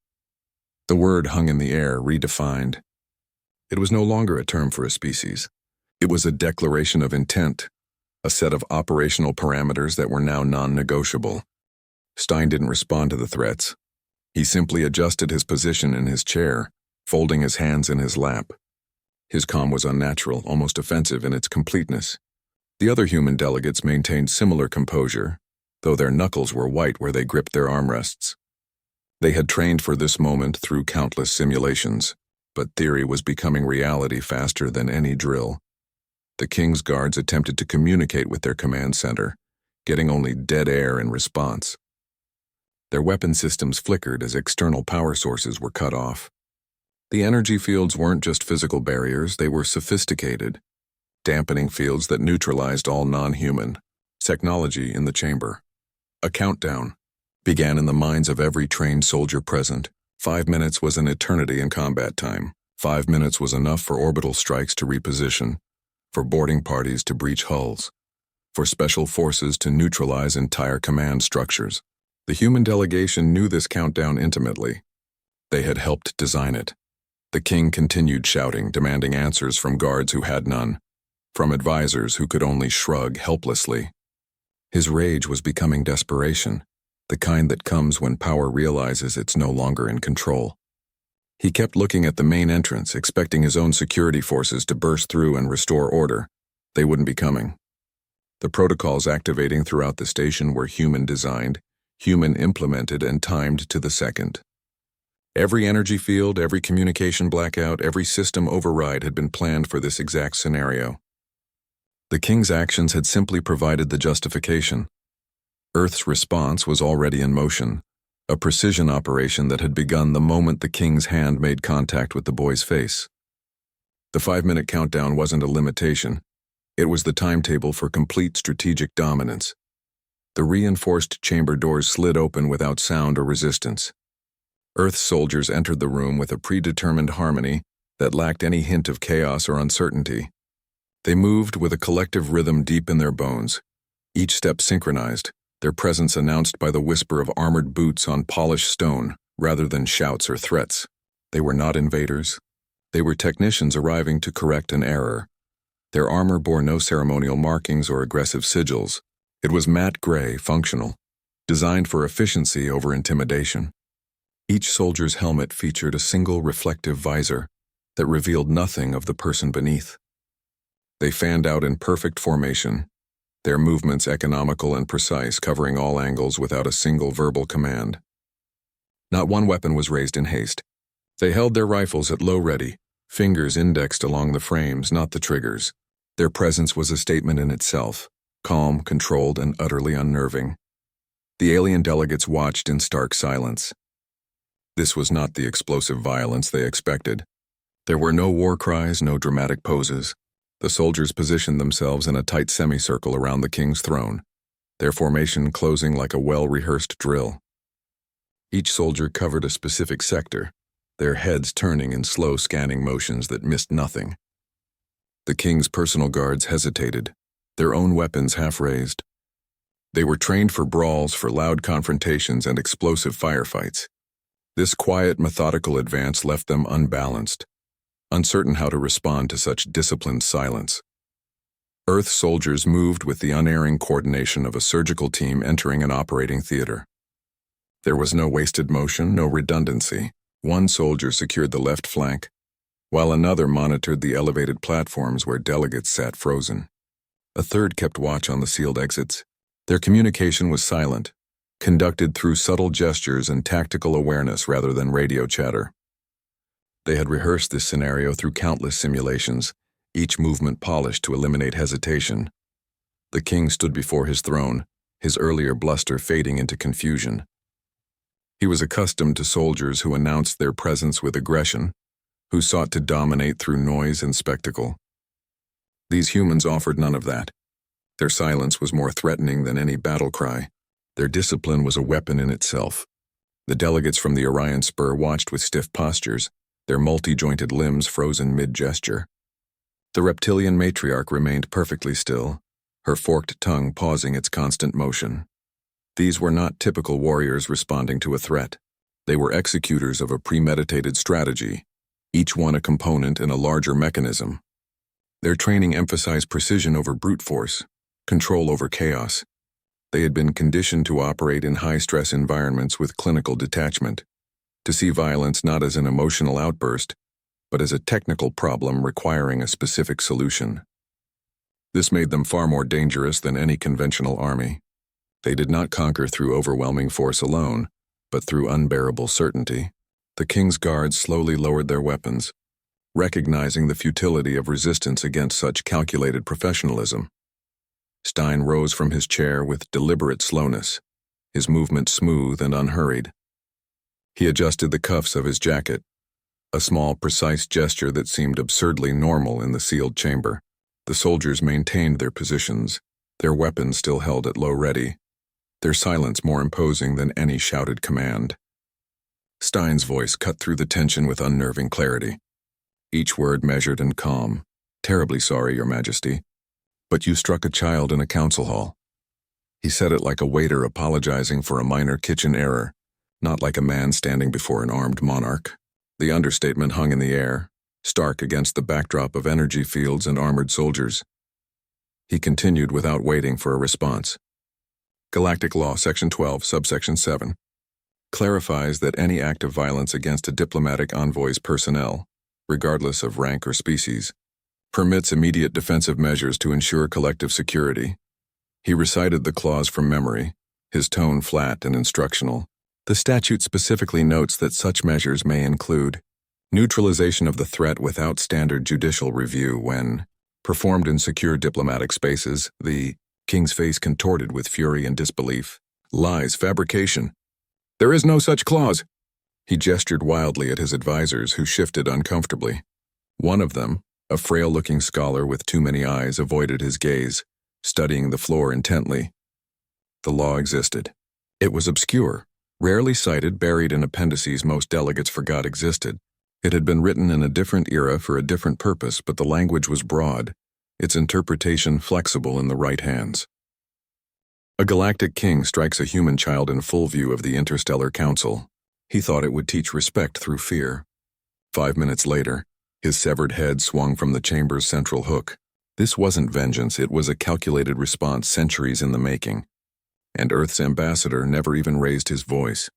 [SPEAKER 1] The word hung in the air, redefined. It was no longer a term for a species. It was a declaration of intent, a set of operational parameters that were now non-negotiable. Stein didn't respond to the threats. He simply adjusted his position in his chair, folding his hands in his lap. His calm was unnatural, almost offensive in its completeness. The other human delegates maintained similar composure, though their knuckles were white where they gripped their armrests. They had trained for this moment through countless simulations, but theory was becoming reality faster than any drill. The King's guards attempted to communicate with their command center, getting only dead air in response. Their weapon systems flickered as external power sources were cut off. The energy fields weren't just physical barriers, they were sophisticated, dampening fields that neutralized all non-human technology in the chamber. A countdown began in the minds of every trained soldier present. 5 minutes was an eternity in combat time. 5 minutes was enough for orbital strikes to reposition, for boarding parties to breach hulls, for special forces to neutralize entire command structures. The human delegation knew this countdown intimately. They had helped design it. The King continued shouting, demanding answers from guards who had none, from advisors who could only shrug helplessly. His rage was becoming desperation, the kind that comes when power realizes it's no longer in control. He kept looking at the main entrance, expecting his own security forces to burst through and restore order. They wouldn't be coming. The protocols activating throughout the station were human-designed, human-implemented, and timed to the second. Every energy field, every communication blackout, every system override had been planned for this exact scenario. The King's actions had simply provided the justification. Earth's response was already in motion, a precision operation that had begun the moment the King's hand made contact with the boy's face. The 5-minute countdown wasn't a limitation. It was the timetable for complete strategic dominance. The reinforced chamber doors slid open without sound or resistance. Earth's soldiers entered the room with a predetermined harmony that lacked any hint of chaos or uncertainty. They moved with a collective rhythm deep in their bones, each step synchronized, their presence announced by the whisper of armored boots on polished stone rather than shouts or threats. They were not invaders. They were technicians arriving to correct an error. Their armor bore no ceremonial markings or aggressive sigils. It was matte gray, functional, designed for efficiency over intimidation. Each soldier's helmet featured a single reflective visor that revealed nothing of the person beneath. They fanned out in perfect formation, their movements economical and precise, covering all angles without a single verbal command. Not one weapon was raised in haste. They held their rifles at low ready, fingers indexed along the frames, not the triggers. Their presence was a statement in itself, calm, controlled, and utterly unnerving. The alien delegates watched in stark silence. This was not the explosive violence they expected. There were no war cries, no dramatic poses. The soldiers positioned themselves in a tight semicircle around the King's throne, their formation closing like a well-rehearsed drill. Each soldier covered a specific sector, their heads turning in slow scanning motions that missed nothing. The King's personal guards hesitated, their own weapons half-raised. They were trained for brawls, for loud confrontations and explosive firefights. This quiet, methodical advance left them unbalanced, uncertain how to respond to such disciplined silence. Earth soldiers moved with the unerring coordination of a surgical team entering an operating theater. There was no wasted motion, no redundancy. One soldier secured the left flank, while another monitored the elevated platforms where delegates sat frozen. A third kept watch on the sealed exits. Their communication was silent, conducted through subtle gestures and tactical awareness rather than radio chatter. They had rehearsed this scenario through countless simulations, each movement polished to eliminate hesitation. The King stood before his throne, his earlier bluster fading into confusion. He was accustomed to soldiers who announced their presence with aggression, who sought to dominate through noise and spectacle. These humans offered none of that. Their silence was more threatening than any battle cry. Their discipline was a weapon in itself. The delegates from the Orion Spur watched with stiff postures, their multi-jointed limbs frozen mid-gesture. The reptilian matriarch remained perfectly still, her forked tongue pausing its constant motion. These were not typical warriors responding to a threat. They were executors of a premeditated strategy, each one a component in a larger mechanism. Their training emphasized precision over brute force, control over chaos. They had been conditioned to operate in high-stress environments with clinical detachment, to see violence not as an emotional outburst, but as a technical problem requiring a specific solution. This made them far more dangerous than any conventional army. They did not conquer through overwhelming force alone, but through unbearable certainty. The king's guards slowly lowered their weapons, recognizing the futility of resistance against such calculated professionalism. Stein rose from his chair with deliberate slowness, his movement smooth and unhurried. He adjusted the cuffs of his jacket, a small, precise gesture that seemed absurdly normal in the sealed chamber. The soldiers maintained their positions, their weapons still held at low ready, their silence more imposing than any shouted command. Stein's voice cut through the tension with unnerving clarity, each word measured and calm. "Terribly sorry, Your Majesty, but you struck a child in a council hall." He said it like a waiter apologizing for a minor kitchen error, not like a man standing before an armed monarch. The understatement hung in the air, stark against the backdrop of energy fields and armored soldiers. He continued without waiting for a response. Galactic Law, Section 12, Subsection 7, clarifies that any act of violence against a diplomatic envoy's personnel, regardless of rank or species, permits immediate defensive measures to ensure collective security. He recited the clause from memory, his tone flat and instructional. The statute specifically notes that such measures may include neutralization of the threat without standard judicial review when performed in secure diplomatic spaces. The king's face contorted with fury and disbelief. Lies, fabrication. There is no such clause. He gestured wildly at his advisors, who shifted uncomfortably. One of them, a frail-looking scholar with too many eyes, avoided his gaze, studying the floor intently. The law existed. It was obscure, rarely cited, buried in appendices most delegates forgot existed. It had been written in a different era for a different purpose, but the language was broad, its interpretation flexible in the right hands. A galactic king strikes a human child in full view of the interstellar council. He thought it would teach respect through fear. 5 minutes later, his severed head swung from the chamber's central hook. This wasn't vengeance, it was a calculated response centuries in the making. And Earth's ambassador never even raised his voice.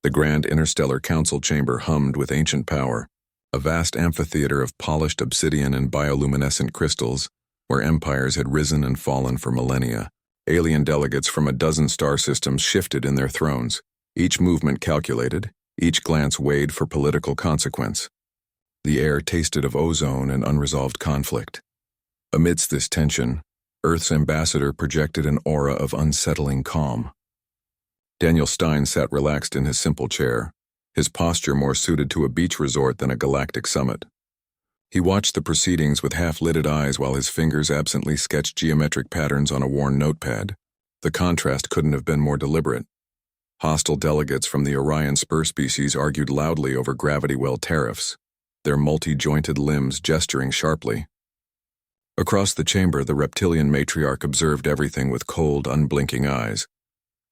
[SPEAKER 1] The grand interstellar council chamber hummed with ancient power, a vast amphitheater of polished obsidian and bioluminescent crystals, where empires had risen and fallen for millennia. Alien delegates from a dozen star systems shifted in their thrones, each movement calculated, each glance weighed for political consequence. The air tasted of ozone and unresolved conflict. Amidst this tension, Earth's ambassador projected an aura of unsettling calm. Daniel Stein sat relaxed in his simple chair, his posture more suited to a beach resort than a galactic summit. He watched the proceedings with half-lidded eyes while his fingers absently sketched geometric patterns on a worn notepad. The contrast couldn't have been more deliberate. Hostile delegates from the Orion spur species argued loudly over gravity well tariffs, their multi-jointed limbs gesturing sharply. Across the chamber, the reptilian matriarch observed everything with cold, unblinking eyes,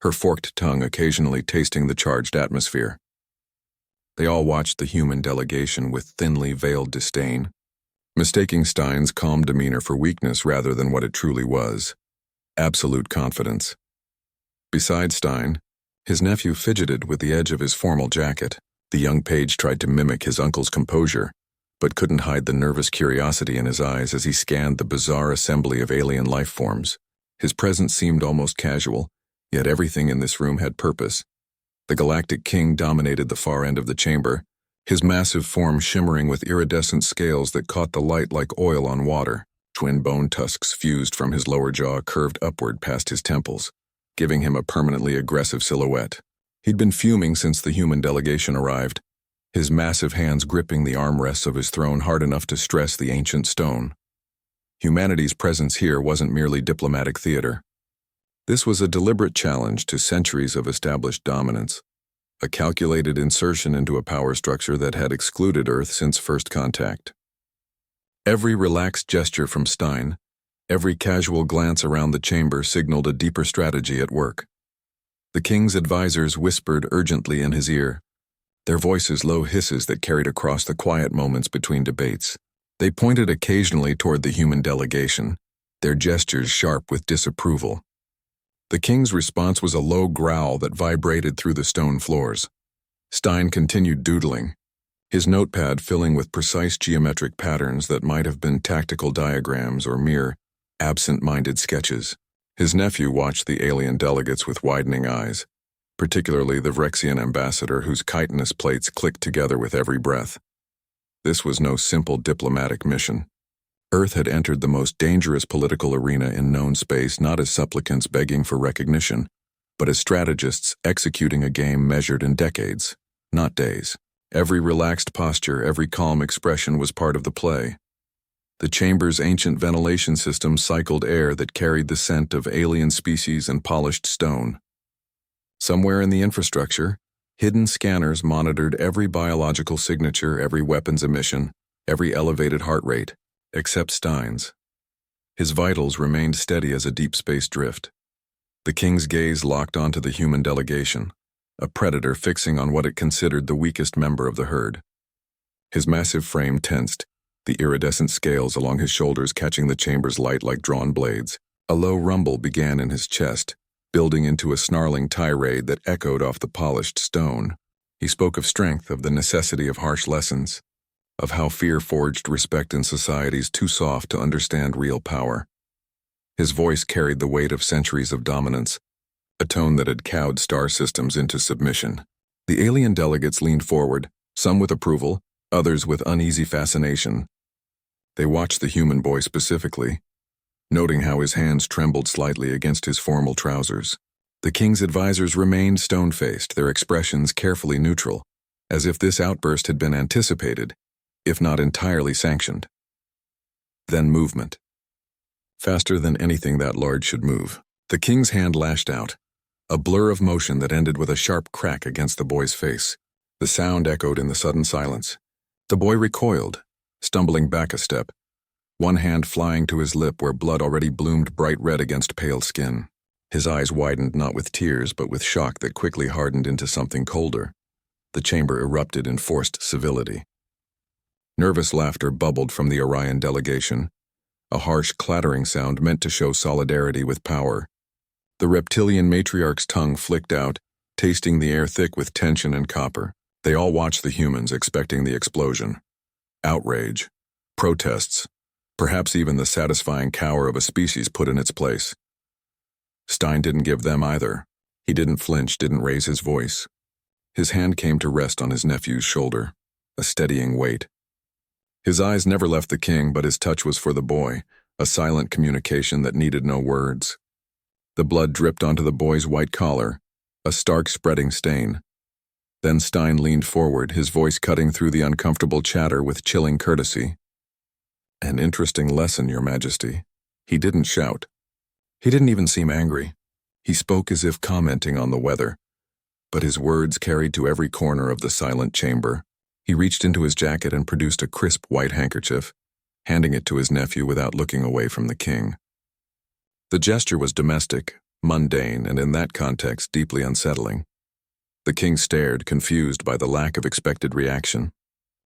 [SPEAKER 1] her forked tongue occasionally tasting the charged atmosphere. They all watched the human delegation with thinly veiled disdain, mistaking Stein's calm demeanor for weakness rather than what it truly was: absolute confidence. Beside Stein, his nephew fidgeted with the edge of his formal jacket. The young page tried to mimic his uncle's composure, but couldn't hide the nervous curiosity in his eyes as he scanned the bizarre assembly of alien life forms. His presence seemed almost casual, yet everything in this room had purpose. The Galactic King dominated the far end of the chamber, his massive form shimmering with iridescent scales that caught the light like oil on water. Twin bone tusks fused from his lower jaw curved upward past his temples, giving him a permanently aggressive silhouette. He'd been fuming since the human delegation arrived, his massive hands gripping the armrests of his throne hard enough to stress the ancient stone. Humanity's presence here wasn't merely diplomatic theater. This was a deliberate challenge to centuries of established dominance, a calculated insertion into a power structure that had excluded Earth since first contact. Every relaxed gesture from Stein, every casual glance around the chamber signaled a deeper strategy at work. The king's advisors whispered urgently in his ear, their voices low hisses that carried across the quiet moments between debates. They pointed occasionally toward the human delegation, their gestures sharp with disapproval. The king's response was a low growl that vibrated through the stone floors. Stein continued doodling, his notepad filling with precise geometric patterns that might have been tactical diagrams or mere absent-minded sketches. His nephew watched the alien delegates with widening eyes, particularly the Vrexian ambassador whose chitinous plates clicked together with every breath. This was no simple diplomatic mission. Earth had entered the most dangerous political arena in known space not as supplicants begging for recognition, but as strategists executing a game measured in decades, not days. Every relaxed posture, every calm expression was part of the play. The chamber's ancient ventilation system cycled air that carried the scent of alien species and polished stone. Somewhere in the infrastructure, hidden scanners monitored every biological signature, every weapons emission, every elevated heart rate, except Stein's. His vitals remained steady as a deep space drift. The king's gaze locked onto the human delegation, a predator fixing on what it considered the weakest member of the herd. His massive frame tensed, the iridescent scales along his shoulders catching the chamber's light like drawn blades. A low rumble began in his chest, building into a snarling tirade that echoed off the polished stone. He spoke of strength, of the necessity of harsh lessons, of how fear forged respect in societies too soft to understand real power. His voice carried the weight of centuries of dominance, a tone that had cowed star systems into submission. The alien delegates leaned forward, some with approval, others with uneasy fascination. They watched the human boy specifically, noting how his hands trembled slightly against his formal trousers. The king's advisors remained stone-faced, their expressions carefully neutral, as if this outburst had been anticipated, if not entirely sanctioned. Then movement. Faster than anything that large should move. The king's hand lashed out, a blur of motion that ended with a sharp crack against the boy's face. The sound echoed in the sudden silence. The boy recoiled, stumbling back a step, one hand flying to his lip where blood already bloomed bright red against pale skin. His eyes widened not with tears but with shock that quickly hardened into something colder. The chamber erupted in forced civility. Nervous laughter bubbled from the Orion delegation, a harsh clattering sound meant to show solidarity with power. The reptilian matriarch's tongue flicked out, tasting the air thick with tension and copper. They all watched the humans, expecting the explosion. Outrage, protests, perhaps even the satisfying cower of a species put in its place. Stein didn't give them either. He didn't flinch, didn't raise his voice. His hand came to rest on his nephew's shoulder, a steadying weight. His eyes never left the king, but his touch was for the boy, a silent communication that needed no words. The blood dripped onto the boy's white collar, a stark spreading stain. Then Stein leaned forward, his voice cutting through the uncomfortable chatter with chilling courtesy. "An interesting lesson, Your Majesty." He didn't shout. He didn't even seem angry. He spoke as if commenting on the weather, but his words carried to every corner of the silent chamber. He reached into his jacket and produced a crisp white handkerchief, handing it to his nephew without looking away from the king. The gesture was domestic, mundane, and in that context deeply unsettling. The king stared, confused by the lack of expected reaction.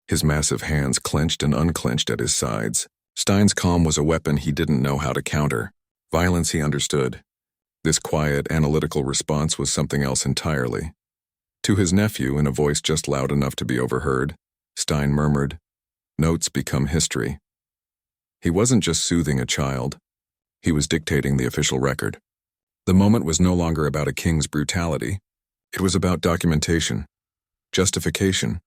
[SPEAKER 1] His massive hands clenched and unclenched at his sides. Stein's calm was a weapon he didn't know how to counter. Violence he understood. This quiet, analytical response was something else entirely. To his nephew, in a voice just loud enough to be overheard, Stein murmured, "Notes become history." He wasn't just soothing a child. He was dictating the official record. The moment was no longer about a king's brutality. It was about documentation, justification.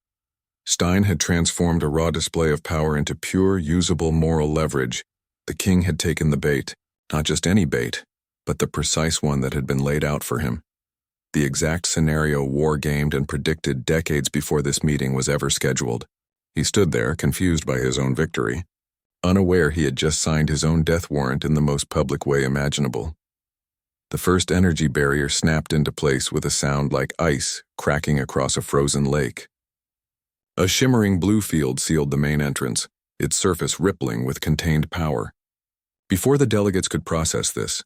[SPEAKER 1] Stein had transformed a raw display of power into pure, usable moral leverage. The king had taken the bait, not just any bait, but the precise one that had been laid out for him. The exact scenario war-gamed and predicted decades before this meeting was ever scheduled. He stood there, confused by his own victory, unaware he had just signed his own death warrant in the most public way imaginable. The first energy barrier snapped into place with a sound like ice cracking across a frozen lake. A shimmering blue field sealed the main entrance, its surface rippling with contained power. Before the delegates could process this,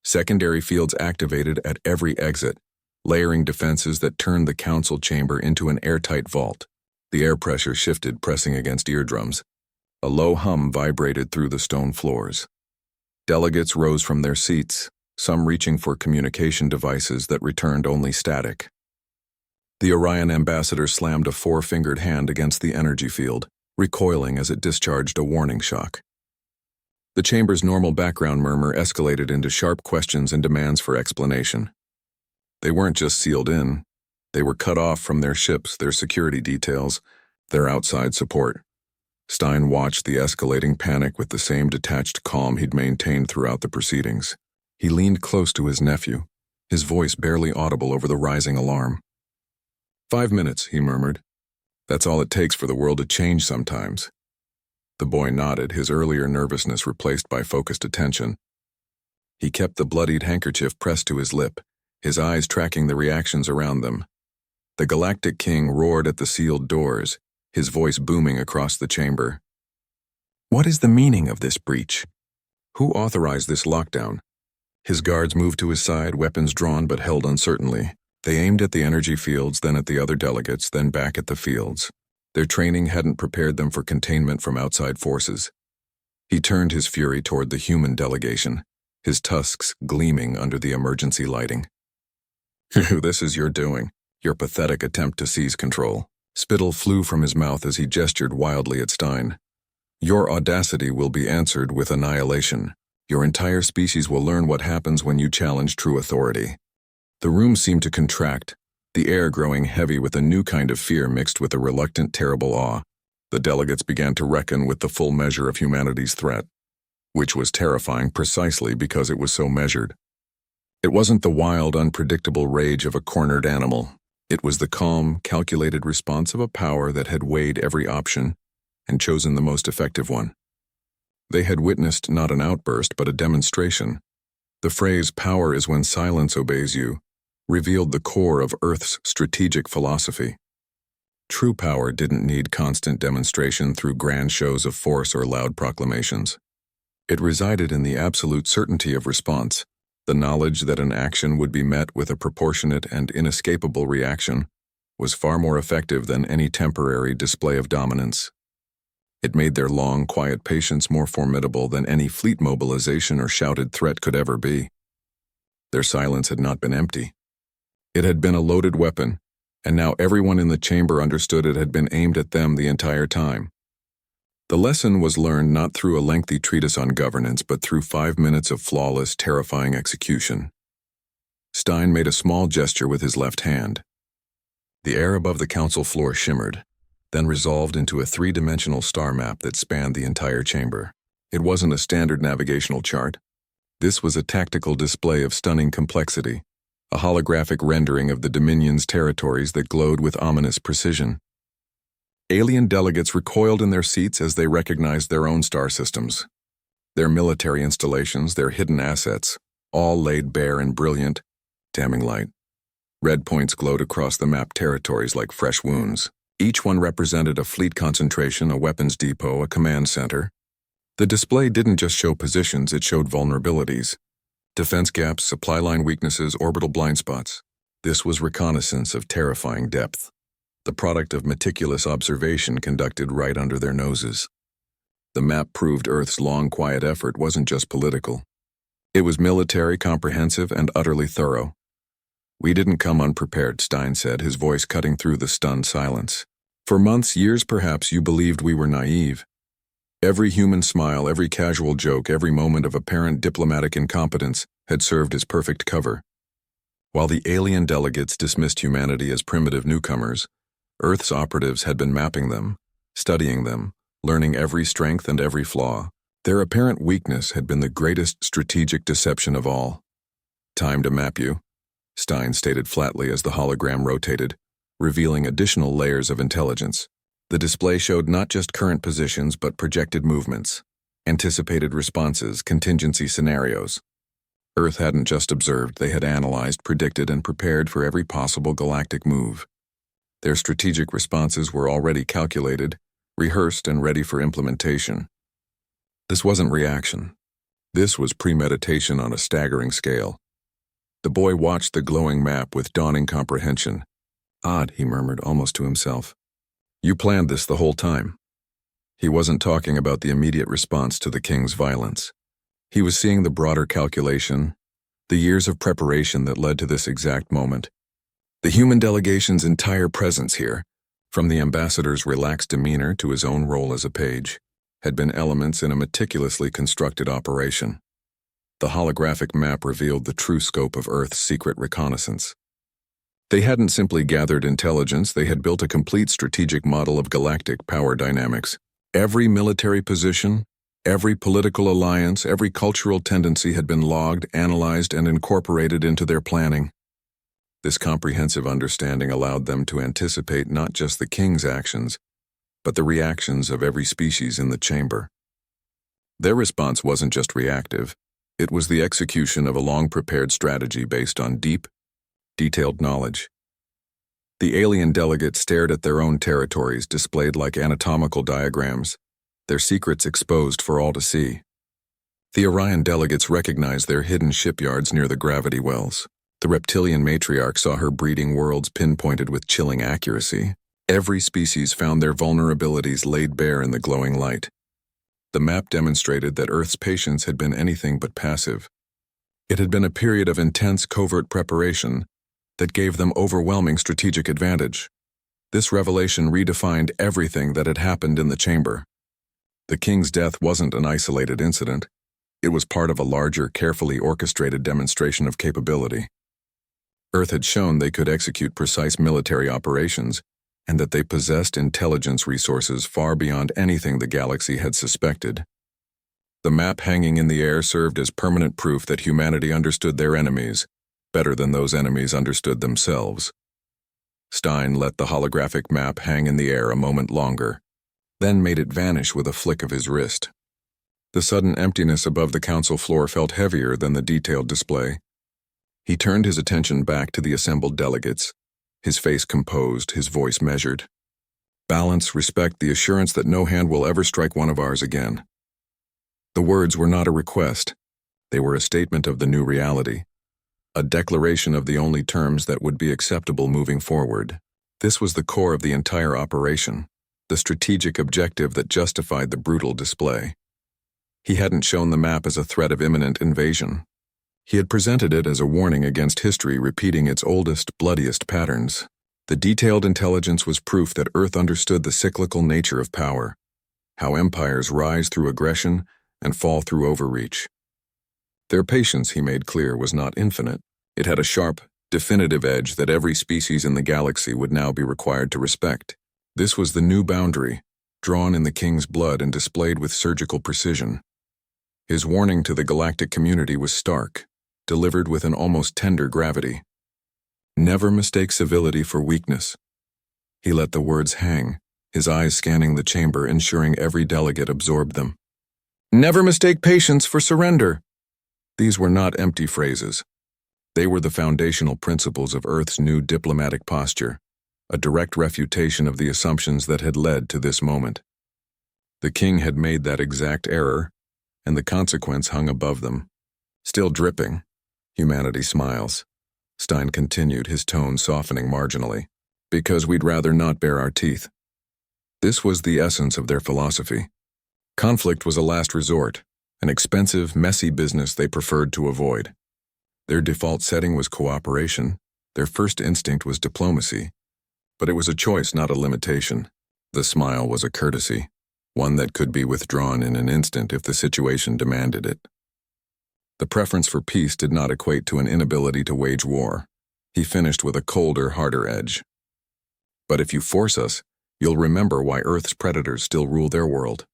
[SPEAKER 1] secondary fields activated at every exit, layering defenses that turned the council chamber into an airtight vault. The air pressure shifted, pressing against eardrums. A low hum vibrated through the stone floors. Delegates rose from their seats, some reaching for communication devices that returned only static. The Orion ambassador slammed a four-fingered hand against the energy field, recoiling as it discharged a warning shock. The chamber's normal background murmur escalated into sharp questions and demands for explanation. They weren't just sealed in, they were cut off from their ships, their security details, their outside support. Stein watched the escalating panic with the same detached calm he'd maintained throughout the proceedings. He leaned close to his nephew, his voice barely audible over the rising alarm. 5 minutes, he murmured. That's all it takes for the world to change sometimes. The boy nodded, his earlier nervousness replaced by focused attention. He kept the bloodied handkerchief pressed to his lip, his eyes tracking the reactions around them. The Galactic King roared at the sealed doors, his voice booming across the chamber. What is the meaning of this breach? Who authorized this lockdown? His guards moved to his side, weapons drawn but held uncertainly. They aimed at the energy fields, then at the other delegates, then back at the fields. Their training hadn't prepared them for containment from outside forces. He turned his fury toward the human delegation, his tusks gleaming under the emergency lighting. This is your doing, your pathetic attempt to seize control. Spittle flew from his mouth as he gestured wildly at Stein. Your audacity will be answered with annihilation. Your entire species will learn what happens when you challenge true authority. The room seemed to contract, the air growing heavy with a new kind of fear mixed with a reluctant, terrible awe. The delegates began to reckon with the full measure of humanity's threat, which was terrifying precisely because it was so measured. It wasn't the wild, unpredictable rage of a cornered animal. It was the calm, calculated response of a power that had weighed every option and chosen the most effective one. They had witnessed not an outburst, but a demonstration. The phrase, "power is when silence obeys you," revealed the core of Earth's strategic philosophy. True power didn't need constant demonstration through grand shows of force or loud proclamations. It resided in the absolute certainty of response, the knowledge that an action would be met with a proportionate and inescapable reaction was far more effective than any temporary display of dominance. It made their long, quiet patience more formidable than any fleet mobilization or shouted threat could ever be. Their silence had not been empty. It had been a loaded weapon, and now everyone in the chamber understood it had been aimed at them the entire time. The lesson was learned not through a lengthy treatise on governance, but through 5 minutes of flawless, terrifying execution. Stein made a small gesture with his left hand. The air above the council floor shimmered, then resolved into a three-dimensional star map that spanned the entire chamber. It wasn't a standard navigational chart. This was a tactical display of stunning complexity, a holographic rendering of the Dominion's territories that glowed with ominous precision. Alien delegates recoiled in their seats as they recognized their own star systems. Their military installations, their hidden assets, all laid bare in brilliant, damning light. Red points glowed across the mapped territories like fresh wounds. Each one represented a fleet concentration, a weapons depot, a command center. The display didn't just show positions, it showed vulnerabilities. Defense gaps, supply line weaknesses, orbital blind spots. This was reconnaissance of terrifying depth, the product of meticulous observation conducted right under their noses. The map proved Earth's long, quiet effort wasn't just political. It was military, comprehensive, and utterly thorough. We didn't come unprepared, Stein said, his voice cutting through the stunned silence. For months, years perhaps, you believed we were naive. Every human smile, every casual joke, every moment of apparent diplomatic incompetence had served as perfect cover. While the alien delegates dismissed humanity as primitive newcomers, Earth's operatives had been mapping them, studying them, learning every strength and every flaw. Their apparent weakness had been the greatest strategic deception of all. Time to map you, Stein stated flatly as the hologram rotated, revealing additional layers of intelligence. The display showed not just current positions but projected movements, anticipated responses, contingency scenarios. Earth hadn't just observed, they had analyzed, predicted, and prepared for every possible galactic move. Their strategic responses were already calculated, rehearsed, and ready for implementation. This wasn't reaction. This was premeditation on a staggering scale. The boy watched the glowing map with dawning comprehension. Odd, he murmured, almost to himself. You planned this the whole time. He wasn't talking about the immediate response to the king's violence. He was seeing the broader calculation, the years of preparation that led to this exact moment. The human delegation's entire presence here, from the ambassador's relaxed demeanor to his own role as a page, had been elements in a meticulously constructed operation. The holographic map revealed the true scope of Earth's secret reconnaissance. They hadn't simply gathered intelligence, they had built a complete strategic model of galactic power dynamics. Every military position, every political alliance, every cultural tendency had been logged, analyzed, and incorporated into their planning. This comprehensive understanding allowed them to anticipate not just the king's actions, but the reactions of every species in the chamber. Their response wasn't just reactive, it was the execution of a long-prepared strategy based on deep, detailed knowledge. The alien delegates stared at their own territories displayed like anatomical diagrams, their secrets exposed for all to see. The Orion delegates recognized their hidden shipyards near the gravity wells. The reptilian matriarch saw her breeding worlds pinpointed with chilling accuracy. Every species found their vulnerabilities laid bare in the glowing light. The map demonstrated that Earth's patience had been anything but passive. It had been a period of intense covert preparation that gave them overwhelming strategic advantage. This revelation redefined everything that had happened in the chamber. The king's death wasn't an isolated incident. It was part of a larger, carefully orchestrated demonstration of capability. Earth had shown they could execute precise military operations, and that they possessed intelligence resources far beyond anything the galaxy had suspected. The map hanging in the air served as permanent proof that humanity understood their enemies better than those enemies understood themselves. Stein let the holographic map hang in the air a moment longer, then made it vanish with a flick of his wrist. The sudden emptiness above the council floor felt heavier than the detailed display. He turned his attention back to the assembled delegates, his face composed, his voice measured. Balance, respect, the assurance that no hand will ever strike one of ours again. The words were not a request. They were a statement of the new reality, a declaration of the only terms that would be acceptable moving forward. This was the core of the entire operation, the strategic objective that justified the brutal display. He hadn't shown the map as a threat of imminent invasion. He had presented it as a warning against history repeating its oldest, bloodiest patterns. The detailed intelligence was proof that Earth understood the cyclical nature of power, how empires rise through aggression and fall through overreach. Their patience, he made clear, was not infinite. It had a sharp, definitive edge that every species in the galaxy would now be required to respect. This was the new boundary, drawn in the king's blood and displayed with surgical precision. His warning to the galactic community was stark, delivered with an almost tender gravity. Never mistake civility for weakness. He let the words hang, his eyes scanning the chamber, ensuring every delegate absorbed them. Never mistake patience for surrender. These were not empty phrases. They were the foundational principles of Earth's new diplomatic posture, a direct refutation of the assumptions that had led to this moment. The king had made that exact error, and the consequence hung above them. Still dripping, humanity smiles. Stein continued, his tone softening marginally. Because we'd rather not bare our teeth. This was the essence of their philosophy. Conflict was a last resort, an expensive, messy business they preferred to avoid. Their default setting was cooperation, their first instinct was diplomacy, but it was a choice, not a limitation. The smile was a courtesy, one that could be withdrawn in an instant if the situation demanded it. The preference for peace did not equate to an inability to wage war. He finished with a colder, harder edge. But if you force us, you'll remember why Earth's predators still rule their world.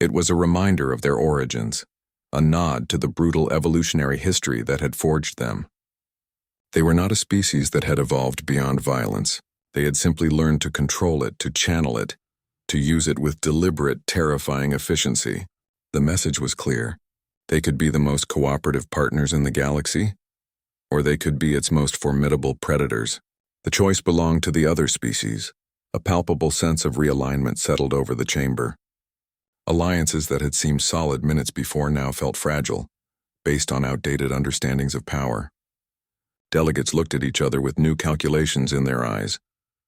[SPEAKER 1] It was a reminder of their origins, a nod to the brutal evolutionary history that had forged them. They were not a species that had evolved beyond violence. They had simply learned to control it, to channel it, to use it with deliberate, terrifying efficiency. The message was clear. They could be the most cooperative partners in the galaxy, or they could be its most formidable predators. The choice belonged to the other species. A palpable sense of realignment settled over the chamber. Alliances that had seemed solid minutes before now felt fragile, based on outdated understandings of power. Delegates looked at each other with new calculations in their eyes,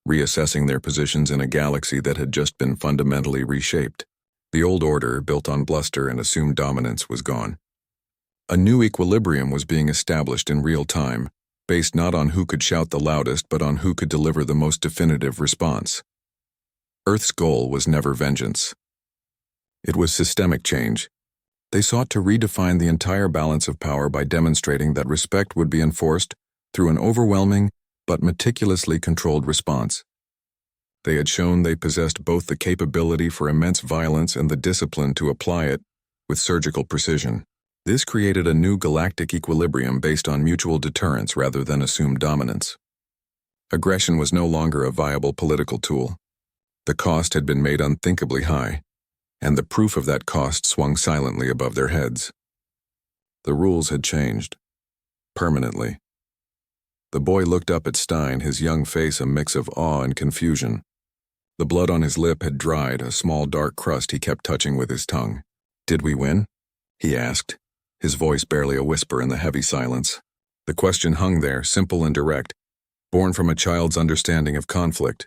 [SPEAKER 1] reassessing their positions in a galaxy that had just been fundamentally reshaped. The old order, built on bluster and assumed dominance, was gone. A new equilibrium was being established in real time, based not on who could shout the loudest but on who could deliver the most definitive response. Earth's goal was never vengeance. It was systemic change. They sought to redefine the entire balance of power by demonstrating that respect would be enforced through an overwhelming but meticulously controlled response. They had shown they possessed both the capability for immense violence and the discipline to apply it with surgical precision. This created a new galactic equilibrium based on mutual deterrence rather than assumed dominance. Aggression was no longer a viable political tool. The cost had been made unthinkably high, and the proof of that cost swung silently above their heads. The rules had changed. Permanently. The boy looked up at Stein, his young face a mix of awe and confusion. The blood on his lip had dried, a small dark crust he kept touching with his tongue. "Did we win?" he asked, his voice barely a whisper in the heavy silence. The question hung there, simple and direct, born from a child's understanding of conflict.